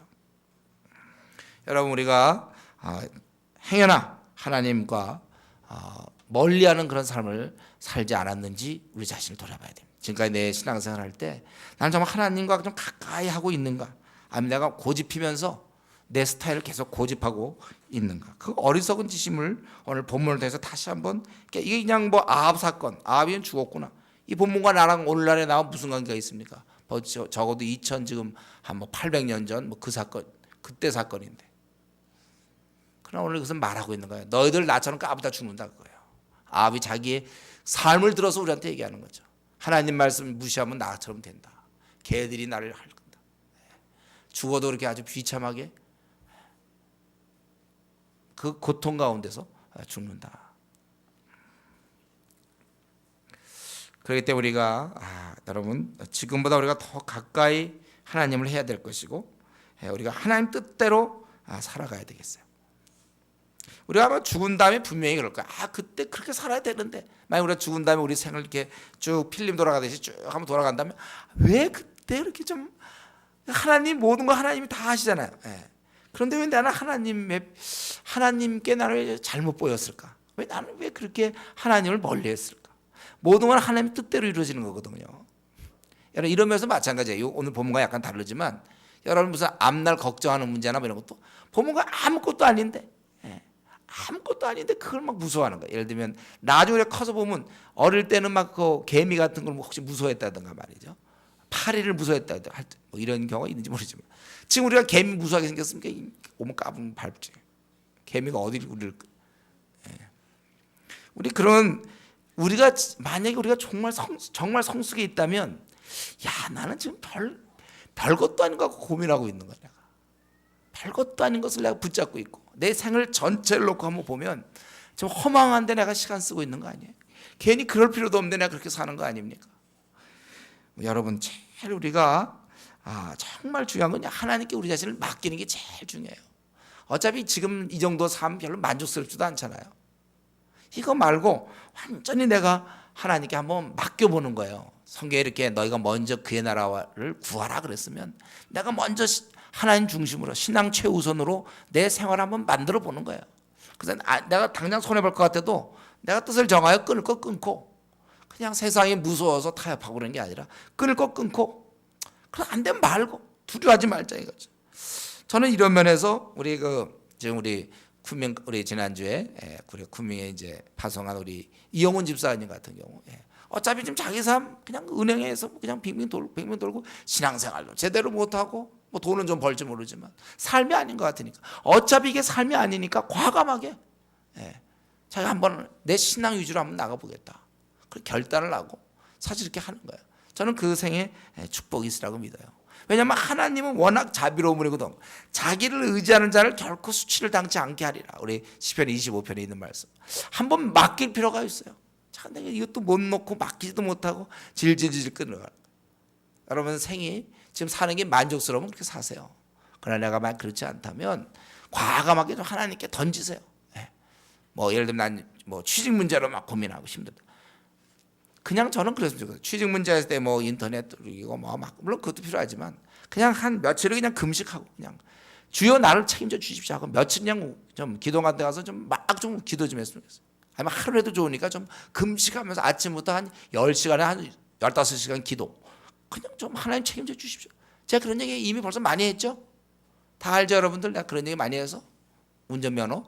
여러분, 우리가 행여나 하나님과 멀리하는 그런 삶을 살지 않았는지 우리 자신을 돌아봐야 됩니다. 지금까지 내 신앙생활 할 때 나는 정말 하나님과 좀 가까이 하고 있는가, 아니면 내가 고집피면서 내 스타일을 계속 고집하고 있는가. 그 어리석은 지심을 오늘 본문을 통해서 다시 한번, 이게 그냥 뭐 아합 사건, 아합이 죽었구나, 이 본문과 나랑 오늘날에 나와 무슨 관계가 있습니까? 적어도 2000 지금 한 뭐 800년 전 뭐 그 사건, 그때 사건인데, 그러나 오늘 그것은 말하고 있는 거예요. 너희들 나처럼 까부다 죽는다 그거예요. 아합이 자기의 삶을 들어서 우리한테 얘기하는 거죠. 하나님 말씀 무시하면 나처럼 된다. 개들이 나를 할 건다. 죽어도 그렇게 아주 비참하게 그 고통 가운데서 죽는다. 그렇기 때문에 우리가 여러분, 지금보다 우리가 더 가까이 하나님을 해야 될 것이고, 우리가 하나님 뜻대로 살아가야 되겠어요. 우리가 아마 죽은 다음에 분명히 그럴 거야. 그때 그렇게 살아야 되는데, 만약 우리가 죽은 다음에 우리 생을 이렇게 쭉 필름 돌아가듯이 쭉 한번 돌아간다면 왜 그때 이렇게 좀, 하나님 모든 거 하나님이 다 하시잖아요. 그런데 왜 나는 하나님께 나를 잘못 보였을까? 왜 나는 왜 그렇게 하나님을 멀리했을까? 모든 건 하나님의 뜻대로 이루어지는 거거든요. 여러분, 이러면서 마찬가지예요. 오늘 본문과 약간 다르지만, 여러분 무슨 앞날 걱정하는 문제나 뭐 이런 것도 본문과 아무것도 아닌데, 아무것도 아닌데 그걸 막 무서워하는 거예요. 예를 들면 나중에 커서 보면 어릴 때는 막 그 개미 같은 걸 혹시 무서워했다든가 말이죠. 파리를 무서워했다든가 뭐 이런 경우가 있는지 모르지만, 지금 우리가 개미 무서워하게 생겼습니까? 오면 까불면 밟지. 개미가 어디를 우리를, 우리 그런, 우리가 만약에 우리가 정말 성숙에 있다면, 나는 지금 별것도 아닌 거 갖고 고민하고 있는 거야. 내가 별것도 아닌 것을 내가 붙잡고 있고, 내 생을 전체를 놓고 한번 보면 좀 허망한데 내가 시간 쓰고 있는 거 아니에요? 괜히 그럴 필요도 없는데 내가 그렇게 사는 거 아닙니까? 여러분, 제일 우리가 정말 중요한 건 하나님께 우리 자신을 맡기는 게 제일 중요해요. 어차피 지금 이 정도 삶 별로 만족스럽지도 않잖아요. 이거 말고 완전히 내가 하나님께 한번 맡겨보는 거예요. 성경에 이렇게 너희가 먼저 그의 나라를 구하라 그랬으면 내가 먼저 하나님 중심으로, 신앙 최우선으로 내 생활을 한번 만들어 보는 거예요. 그래서 내가 당장 손해볼 것 같아도 내가 뜻을 정하여 끊을 거 끊고, 그냥 세상이 무서워서 타협하고 그러는 게 아니라 끊을 거 끊고, 그럼 안 되면 말고 두려워하지 말자 이거죠. 저는 이런 면에서 지금 우리 쿤밍, 우리 지난주에 우리 쿤밍에 이제 파송한 우리 이영훈 집사님 같은 경우, 어차피 지금 자기 삶 그냥 은행에서 그냥 빙빙 돌고 신앙생활도 제대로 못하고 뭐 돈은 좀 벌지 모르지만 삶이 아닌 것 같으니까, 어차피 이게 삶이 아니니까 과감하게 자기가 한번 내 신앙 위주로 한번 나가보겠다, 그렇게 결단을 하고 사실 이렇게 하는 거예요. 저는 그 생에 축복이 있으라고 믿어요. 왜냐하면 하나님은 워낙 자비로운 분이거든. 자기를 의지하는 자를 결코 수치를 당치 않게 하리라. 우리 시편 25편에 있는 말씀. 한번 맡길 필요가 있어요. 참 내가 이것도 못 놓고 맡기지도 못하고 질질질 끊어가. 여러분, 생이 지금 사는 게 만족스러우면 그렇게 사세요. 그러나 내가 만약 그렇지 않다면 과감하게 좀 하나님께 던지세요. 뭐 예를 들면 난 뭐 취직 문제로 막 고민하고 힘들다. 그냥 저는 그랬으면 좋겠어요. 취직 문제 할 때 뭐 인터넷 이거 뭐 막 물론 그것도 필요하지만, 그냥 한 며칠을 그냥 금식하고, 그냥 주여 나를 책임져 주십시오 하고 며칠 그냥 좀 기도관 데 가서 좀 기도 좀 했으면 좋겠어요. 아니면 하루라도 좋으니까 좀 금식하면서 아침부터 한 10시간에 한 15시간 기도, 그냥 좀 하나님 책임져 주십시오. 제가 그런 얘기 이미 벌써 많이 했죠. 다 알죠 여러분들. 내가 그런 얘기 많이 해서 운전면허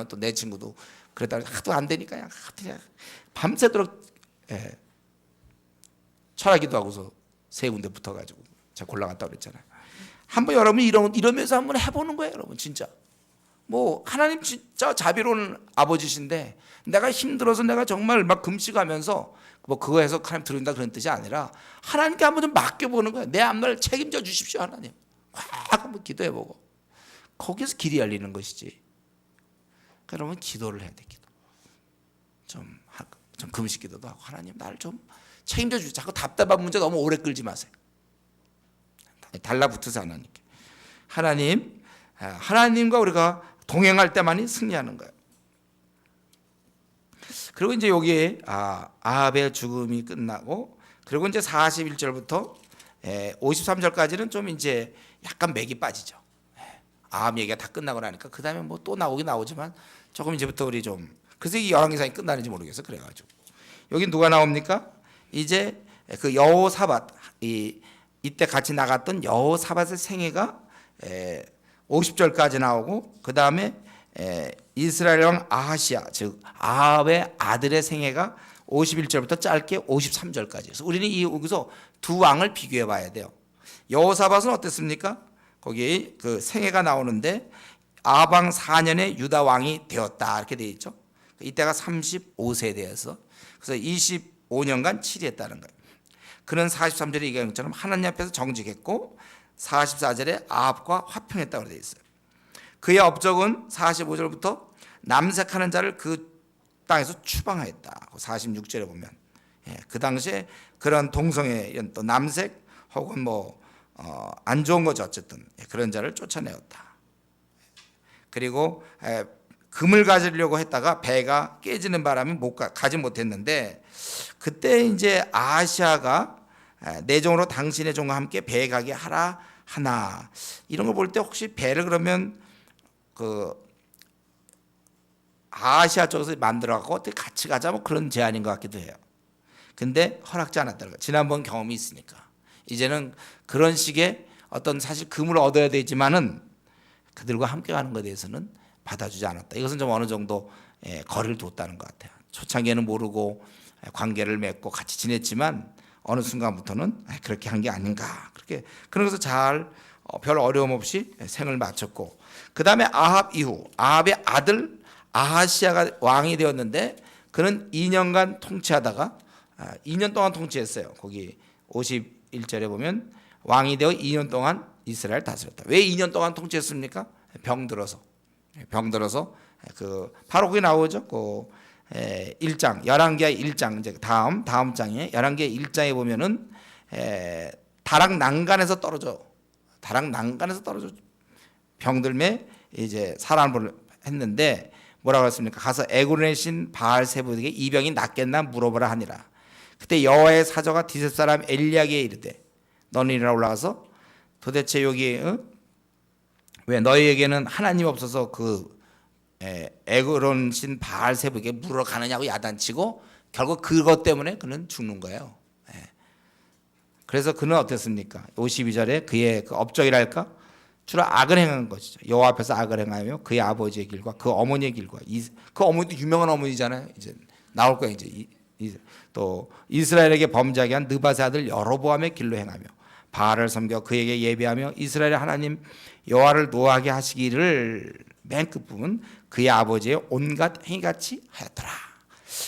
또 내 친구도 그랬다가 하도 안 되니까 그냥 밤새도록 철학기도 하고서 세 군데 붙어가지고 제가 골라갔다 그랬잖아요. 한번 여러분 이러면서 한번 해보는 거예요, 여러분. 진짜 뭐 하나님 진짜 자비로운 아버지신데 내가 힘들어서 내가 정말 막 금식하면서 뭐 그거 해서 하나님 들은다 그런 뜻이 아니라 하나님께 한번 좀 맡겨보는 거예요. 내 앞날 책임져 주십시오, 하나님. 확 한번 기도해보고 거기서 길이 열리는 것이지. 그러면 기도를 해야 돼. 기도 좀 금식 기도도 하고 하나님 나를 좀 책임져 주세요. 자꾸 답답한 문제 너무 오래 끌지 마세요. 달라붙으세요, 하나님께. 하나님과 우리가 동행할 때만이 승리하는 거예요. 그리고 이제 여기에 아합의 죽음이 끝나고 그리고 이제 41절부터 53절까지는 좀 이제 약간 맥이 빠지죠. 아합 얘기가 다 끝나고 나니까 그 다음에 뭐 또 나오긴 나오지만 조금 이제부터 우리 좀 그래서 이 열왕기상이 끝나는지 모르겠어. 그래가지고 여기 누가 나옵니까? 이제 그 여호사밧 이때 같이 나갔던 여호사밧의 생애가 50절까지 나오고 그 다음에 이스라엘 왕 아하시아 즉 아합의 아들의 생애가 51절부터 짧게 53절까지. 그래서 우리는 여기서 두 왕을 비교해 봐야 돼요. 여호사밧은 어땠습니까? 거기 그 생애가 나오는데 아합 왕 4년에 유다 왕이 되었다 이렇게 되어 있죠. 이때가 35세대여서 그래서 25년간 치리했다는 거예요. 그는 43절에 얘기한 것처럼 하나님 앞에서 정직했고 44절에 아합과 화평했다고 되어 있어요. 그의 업적은 45절부터 남색하는 자를 그 땅에서 추방하였다. 46절에 보면 그 당시에 그런 동성애 또 남색 혹은 뭐 안 좋은 거죠. 어쨌든 그런 자를 쫓아내었다. 그리고 금을 가지려고 했다가 배가 깨지는 바람에 가지 못했는데 그때 이제 아하시아가 내 종으로 당신의 종과 함께 배에 가게 하라 하나 이런 걸 볼 때 혹시 배를 그러면 그 아시아 쪽에서 만들어갖고 어떻게 같이 가자 뭐 그런 제안인 것 같기도 해요. 근데 허락지 않았다는 거예요. 지난번 경험이 있으니까 이제는 그런 식의 어떤 사실 금을 얻어야 되지만은 그들과 함께 가는 것에 대해서는 받아주지 않았다. 이것은 좀 어느 정도 거리를 뒀다는 것 같아요. 초창기에는 모르고 관계를 맺고 같이 지냈지만 어느 순간부터는 그렇게 한 게 아닌가. 그렇게 그래서 잘 별 어려움 없이 생을 마쳤고 그 다음에 아합 이후 아합의 아들 아하시아가 왕이 되었는데 그는 2년간 통치하다가 2년 동안 통치했어요. 거기 51절에 보면 왕이 되어 2년 동안 이스라엘 다스렸다. 왜 2년 동안 통치했습니까? 병들어서 그 바로 거기 나오죠. 그 1장 열왕기하 1장 이제 다음 장에 열왕기하 1장에 보면은 다락 난간에서 떨어져 병들매 이제 사람을 했는데 뭐라고 했습니까? 가서 에그론의 신 바알세불에게 이 병이 낫겠나 물어보라 하니라. 그때 여호와의 사자가 디셉 사람 엘리야에게 이르되 너는 일어나 올라가서 도대체 여기 왜 너희에게는 하나님 없어서 그 에그론 신 바알세불에게 물어 가느냐고 야단치고 결국 그것 때문에 그는 죽는 거예요. 그래서 그는 어땠습니까? 52절에 그의 그 업적이랄까? 주로 악을 행한 것이죠. 여호와 앞에서 악을 행하며 그의 아버지의 길과 그 어머니의 길과 그 어머니도 유명한 어머니잖아요. 이제 나올 거예요. 이제 또 이스라엘에게 범죄하게 한 느밧의 아들 여로보암의 길로 행하며 바알을 섬겨 그에게 예배하며 이스라엘의 하나님 여호와를 노하게 하시기를 맨 끝부분 그의 아버지의 온갖 행위같이 하였더라.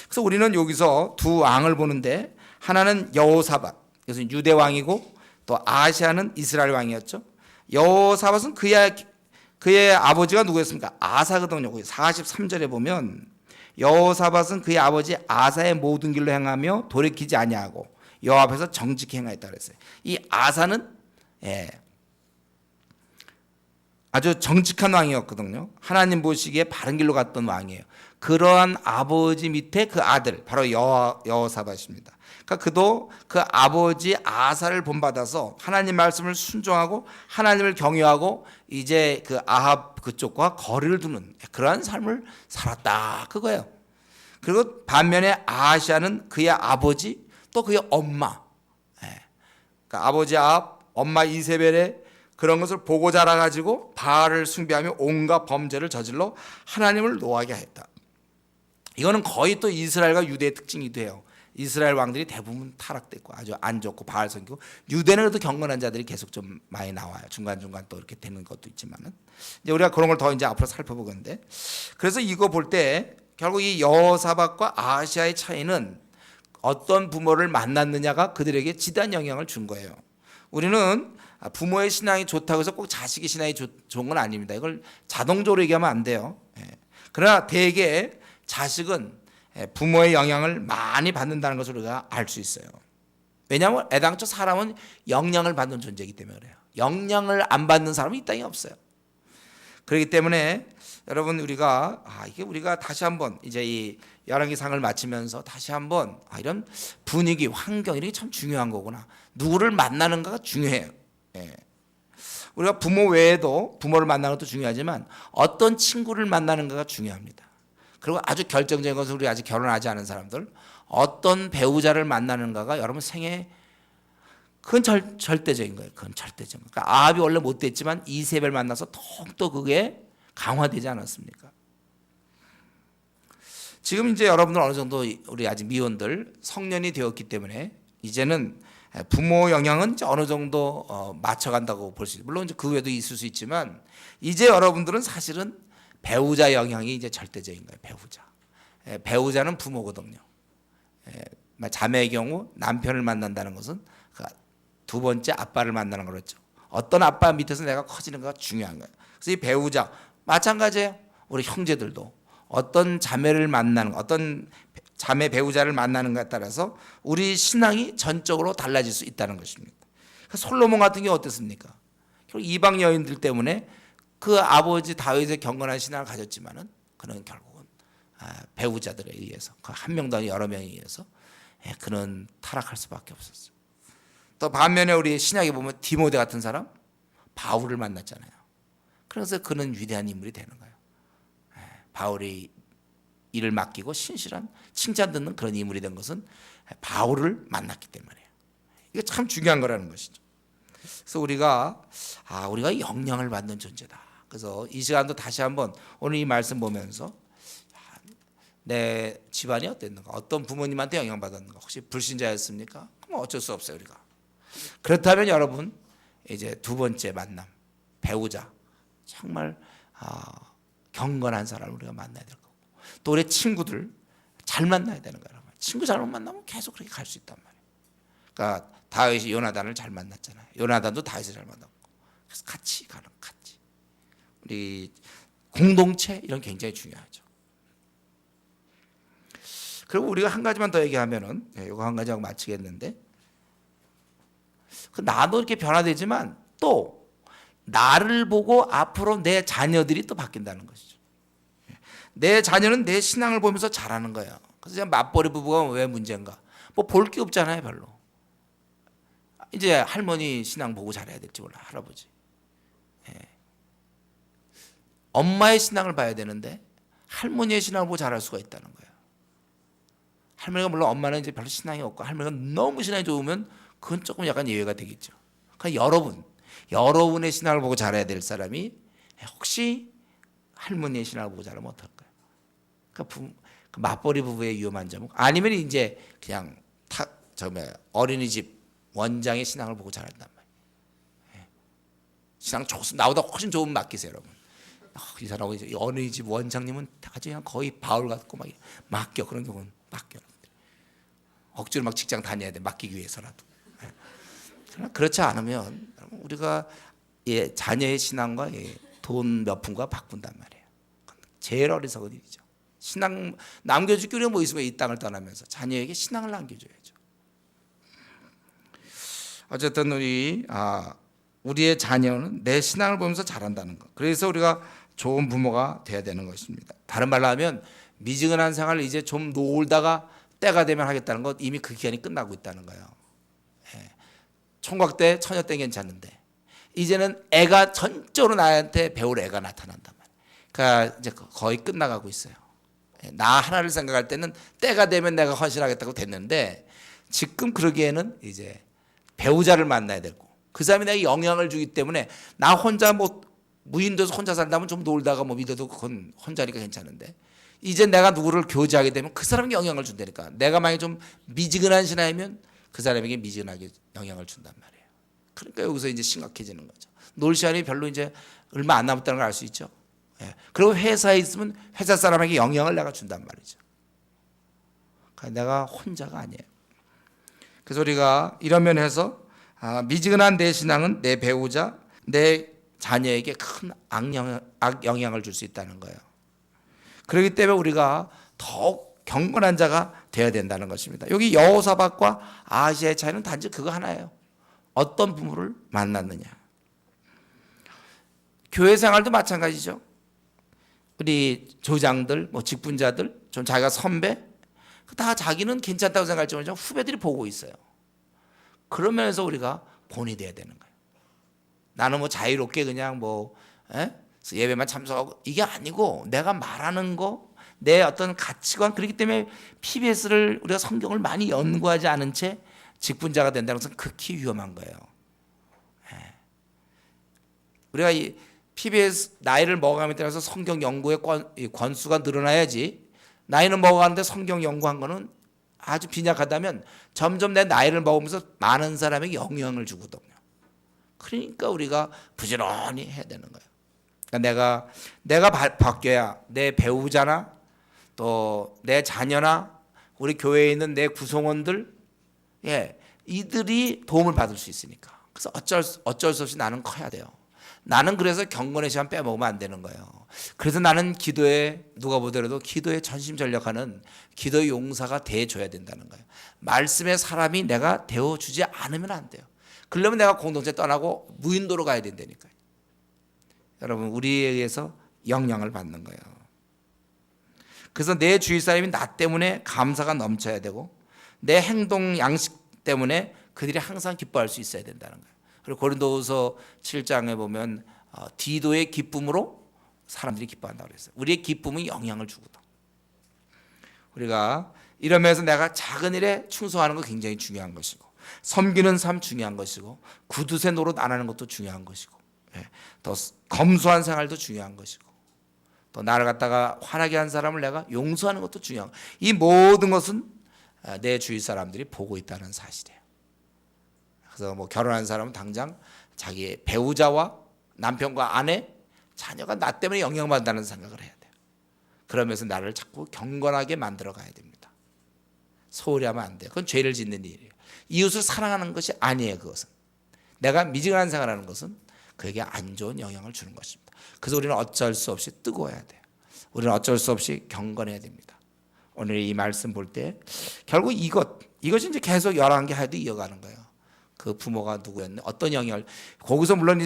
그래서 우리는 여기서 두 왕을 보는데 하나는 여호사밧, 이것은 유대 왕이고 또 아시아는 이스라엘 왕이었죠. 여호사밧은 그의 아버지가 누구였습니까? 아사거든요. 43절에 보면 여호사밧은 그의 아버지 아사의 모든 길로 행하며 돌이키지 아니하고 여호와 앞에서 정직히 행하였다 그랬어요. 이 아사는 아주 정직한 왕이었거든요. 하나님 보시기에 바른 길로 갔던 왕이에요. 그러한 아버지 밑에 그 아들 바로 여호사밧입니다. 그러니까 그도 그 아버지 아사를 본받아서 하나님 말씀을 순종하고 하나님을 경외하고 이제 그 아합 그쪽과 거리를 두는 그러한 삶을 살았다 그거예요. 그리고 반면에 아하시아는 그의 아버지 또 그의 엄마, 그러니까 아버지 아합, 엄마 이세벨의 그런 것을 보고 자라가지고 바알을 숭배하며 온갖 범죄를 저질러 하나님을 노하게 했다. 이거는 거의 또 이스라엘과 유대의 특징이기도 해요. 이스라엘 왕들이 대부분 타락됐고 아주 안 좋고 바알 섬기고, 유대는 그래도 경건한 자들이 계속 좀 많이 나와요. 중간중간 또 이렇게 되는 것도 있지만은 이제 우리가 그런 걸 더 이제 앞으로 살펴보건데, 그래서 이거 볼 때 결국 이 여호사밧과 아하시아의 차이는 어떤 부모를 만났느냐가 그들에게 지대한 영향을 준 거예요. 우리는 부모의 신앙이 좋다고 해서 꼭 자식의 신앙이 좋은 건 아닙니다. 이걸 자동적으로 얘기하면 안 돼요. 그러나 대개 자식은 부모의 영향을 많이 받는다는 것을 우리가 알 수 있어요. 왜냐하면 애당초 사람은 영향을 받는 존재이기 때문에 그래요. 영향을 안 받는 사람은 이 땅에 없어요. 그렇기 때문에 여러분 우리가 이게 우리가 다시 한번 이제 이 열왕기상을 마치면서 다시 한번 이런 분위기, 환경 이런 게 참 중요한 거구나. 누구를 만나는가가 중요해요. 우리가 부모 외에도 부모를 만나는 것도 중요하지만 어떤 친구를 만나는가가 중요합니다. 그리고 아주 결정적인 것은 우리 아직 결혼하지 않은 사람들 어떤 배우자를 만나는가가 여러분 생애 그건 절대적인 거예요. 그건 절대적인 거예요. 그러니까 아합이 원래 못됐지만 이세벨 만나서 더욱더 그게 강화되지 않았습니까? 지금 이제 여러분들 어느 정도 우리 아직 미혼들 성년이 되었기 때문에 이제는 부모 영향은 이제 어느 정도 맞춰간다고 볼 수 있어요. 물론 이제 그 외에도 있을 수 있지만 이제 여러분들은 사실은 배우자 영향이 이제 절대적인 거예요. 배우자는 부모거든요. 자매의 경우 남편을 만난다는 것은 두 번째 아빠를 만나는 거였죠. 어떤 아빠 밑에서 내가 커지는 거가 중요한 거예요. 그래서 이 배우자 마찬가지예요. 우리 형제들도 어떤 자매를 만나는, 어떤 자매 배우자를 만나는가에 따라서 우리 신앙이 전적으로 달라질 수 있다는 것입니다. 솔로몬 같은 경우 어땠습니까? 이방 여인들 때문에 그 아버지 다윗의 경건한 신앙을 가졌지만은 그는 결국은 배우자들에 의해서 그 한 명도 아니고 여러 명에 의해서 그는 타락할 수밖에 없었어요. 또 반면에 우리 신약에 보면 디모데 같은 사람 바울을 만났잖아요. 그래서 그는 위대한 인물이 되는 거예요. 바울이 일을 맡기고 신실한 칭찬 듣는 그런 인물이 된 것은 바울을 만났기 때문이에요. 이게 참 중요한 거라는 것이죠. 그래서 우리가 영향을 받는 존재다. 그래서 이 시간도 다시 한번 오늘 이 말씀 보면서 내 집안이 어땠는가, 어떤 부모님한테 영향받았는가, 혹시 불신자였습니까? 그럼 어쩔 수 없어요 우리가. 그렇다면 여러분 이제 두 번째 만남, 배우자 정말 경건한 사람을 우리가 만나야 될 거고, 또 우리 친구들 잘 만나야 되는 거예요. 친구 잘못 만나면 계속 그렇게 갈 수 있단 말이에요. 그러니까 다윗이 요나단을 잘 만났잖아요. 요나단도 다윗을 잘 만났고, 그래서 같이 가는, 같이 우리 공동체 이런 게 굉장히 중요하죠. 그리고 우리가 한 가지만 더 얘기하면은 이거 한 가지 하고 마치겠는데, 나도 이렇게 변화되지만 또 나를 보고 앞으로 내 자녀들이 또 바뀐다는 것이죠. 내 자녀는 내 신앙을 보면서 자라는 거예요. 그래서 맞벌이 부부가 왜 문제인가? 뭐 볼 게 없잖아요, 별로. 이제 할머니 신앙 보고 잘해야 될지 몰라, 할아버지. 엄마의 신앙을 봐야 되는데 할머니의 신앙을 보고 잘할 수가 있다는 거예요. 할머니가 물론 엄마는 이제 별로 신앙이 없고 할머니가 너무 신앙이 좋으면 그건 조금 약간 예외가 되겠죠. 그러니까 여러분의 신앙을 보고 잘해야 될 사람이 혹시 할머니의 신앙을 보고 잘하면 어떨까요? 그러니까 맞벌이 부부의 위험한 점은, 아니면 이제 그냥 어린이집 원장의 신앙을 보고 잘한단 말이에요. 신앙 좋습니다. 나보다 훨씬 좋으면 맡기세요, 여러분. 이 사람하고 이제 어린이집 원장님은 아주 그냥 거의 바울 같고 막 맡겨, 그런 경우는 맡겨. 억지로 막 직장 다녀야 돼, 맡기기 위해서라도. 그러나 그렇지 않으면 우리가 자녀의 신앙과 돈 몇 푼과 바꾼단 말이에요. 제일 어리석은 일이죠. 신앙 남겨줄 게 뭐 있으면 이 땅을 떠나면서 자녀에게 신앙을 남겨줘야죠. 어쨌든 우리의 자녀는 내 신앙을 보면서 자란다는 것. 그래서 우리가 좋은 부모가 돼야 되는 것입니다. 다른 말로 하면 미지근한 생활을 이제 좀 놀다가 때가 되면 하겠다는 것, 이미 그 기간이 끝나고 있다는 거예요. 총각 때 처녀 때 괜찮은데 이제는 애가 전적으로 나한테 배울 애가 나타난단 말이에요. 그러니까 이제 거의 끝나가고 있어요. 나 하나를 생각할 때는 때가 되면 내가 헌신하겠다고 됐는데, 지금 그러기에는 이제 배우자를 만나야 되고 그 사람이 내게 영향을 주기 때문에 나 혼자 뭐 무인도에서 혼자 살다면 좀 놀다가 뭐 믿어도 그건 혼자니까 괜찮은데, 이제 내가 누구를 교제하게 되면 그 사람에게 영향을 준다니까. 내가 만약에 좀 미지근한 신하이면 그 사람에게 미지근하게 영향을 준단 말이에요. 그러니까 여기서 이제 심각해지는 거죠. 놀 시간이 별로 이제 얼마 안 남았다는 걸 알 수 있죠. 예. 그리고 회사에 있으면 회사 사람에게 영향을 내가 준단 말이죠. 그러니까 내가 혼자가 아니에요. 그래서 우리가 이런 면에서 미지근한 내 신앙은 내 배우자, 내 자녀에게 큰 악영향을 줄 수 있다는 거예요. 그렇기 때문에 우리가 더욱 경건한 자가 되어야 된다는 것입니다. 여기 여호사밧과 아하시아의 차이는 단지 그거 하나예요. 어떤 부모를 만났느냐. 교회 생활도 마찬가지죠. 우리 조장들, 직분자들, 좀 자기가 선배, 다 자기는 괜찮다고 생각할지만 후배들이 보고 있어요. 그러면서 우리가 본이 돼야 되는 거예요. 나는 자유롭게 그냥 예배만 참석하고 이게 아니고 내가 말하는 거, 내 어떤 가치관, 그렇기 때문에 PBS를 우리가 성경을 많이 연구하지 않은 채 직분자가 된다는 것은 극히 위험한 거예요. 우리가 이 PBS 나이를 먹어감에 따라서 성경 연구의 권수가 늘어나야지, 나이는 먹어가는데 성경 연구한 거는 아주 빈약하다면 점점 내 나이를 먹으면서 많은 사람에게 영향을 주거든요. 그러니까 우리가 부지런히 해야 되는 거예요. 그러니까 내가 바뀌어야 내 배우자나 또 내 자녀나 우리 교회에 있는 내 구성원들, 이들이 도움을 받을 수 있으니까. 그래서 어쩔 수 없이 나는 커야 돼요. 나는 그래서 경건의 시간 빼먹으면 안 되는 거예요. 그래서 나는 기도에, 누가 보더라도 기도에 전심전력하는 기도의 용사가 돼줘야 된다는 거예요. 말씀의 사람이 내가 되어주지 않으면 안 돼요. 그러려면 내가 공동체 떠나고 무인도로 가야 된다니까요. 여러분, 우리에 의해서 영향을 받는 거예요. 그래서 내 주위 사람이 나 때문에 감사가 넘쳐야 되고, 내 행동 양식 때문에 그들이 항상 기뻐할 수 있어야 된다는 거예요. 그리고 고린도후서 7장에 보면 디도의 기쁨으로 사람들이 기뻐한다고 그랬어요. 우리의 기쁨은 영향을 주거든. 우리가 이러면서 내가 작은 일에 충성하는 거 굉장히 중요한 것이고, 섬기는 삶 중요한 것이고, 구두쇠 노릇 안 하는 것도 중요한 것이고, 더 검소한 생활도 중요한 것이고, 또 나를 갖다가 화나게 한 사람을 내가 용서하는 것도 중요한, 이 모든 것은 내 주위 사람들이 보고 있다는 사실이에요. 그래서 결혼한 사람은 당장 자기의 배우자와 남편과 아내, 자녀가 나 때문에 영향받는다는 생각을 해야 돼요. 그러면서 나를 자꾸 경건하게 만들어 가야 됩니다. 소홀히 하면 안 돼요. 그건 죄를 짓는 일이에요. 이웃을 사랑하는 것이 아니에요. 그것은 내가 미지근한 생활하는 것은 그에게 안 좋은 영향을 주는 것입니다. 그래서 우리는 어쩔 수 없이 뜨거워야 돼요. 우리는 어쩔 수 없이 경건해야 됩니다. 오늘 이 말씀 볼 때 결국 이것이 이제 계속 11개 하도 이어가는 거예요. 그 부모가 누구였네, 어떤 영향을, 거기서 물론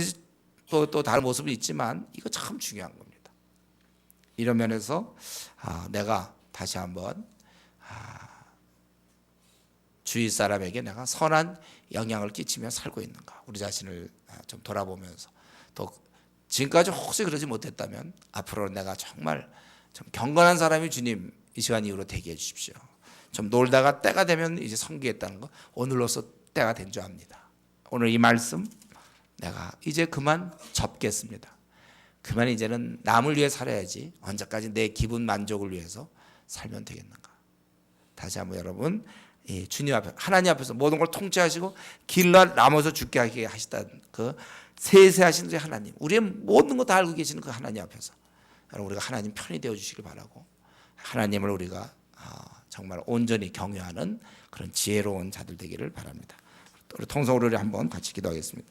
또 다른 모습이 있지만 이거 참 중요한 겁니다. 이런 면에서 내가 다시 한번 주위 사람에게 내가 선한 영향을 끼치며 살고 있는가, 우리 자신을 좀 돌아보면서, 또 지금까지 혹시 그러지 못했다면 앞으로는 내가 정말 좀 경건한 사람이 주님 이 시간 이후로 되게 해주십시오. 좀 놀다가 때가 되면 이제 섬기겠다는 거, 오늘로서 때가 된 줄 압니다. 오늘 이 말씀 내가 이제 그만 접겠습니다. 그만 이제는 남을 위해 살아야지 언제까지 내 기분 만족을 위해서 살면 되겠는가. 다시 한번 여러분, 주님 앞에, 하나님 앞에서 모든 걸 통치하시고 길러 남아서 죽게 하게 하시다는 그 세세하신 우리 하나님, 우리의 모든 거 다 알고 계시는 그 하나님 앞에서 여러분, 우리가 하나님 편이 되어 주시길 바라고, 하나님을 우리가 정말 온전히 경외하는 그런 지혜로운 자들 되기를 바랍니다. 우리 통성으로 한번 같이 기도하겠습니다.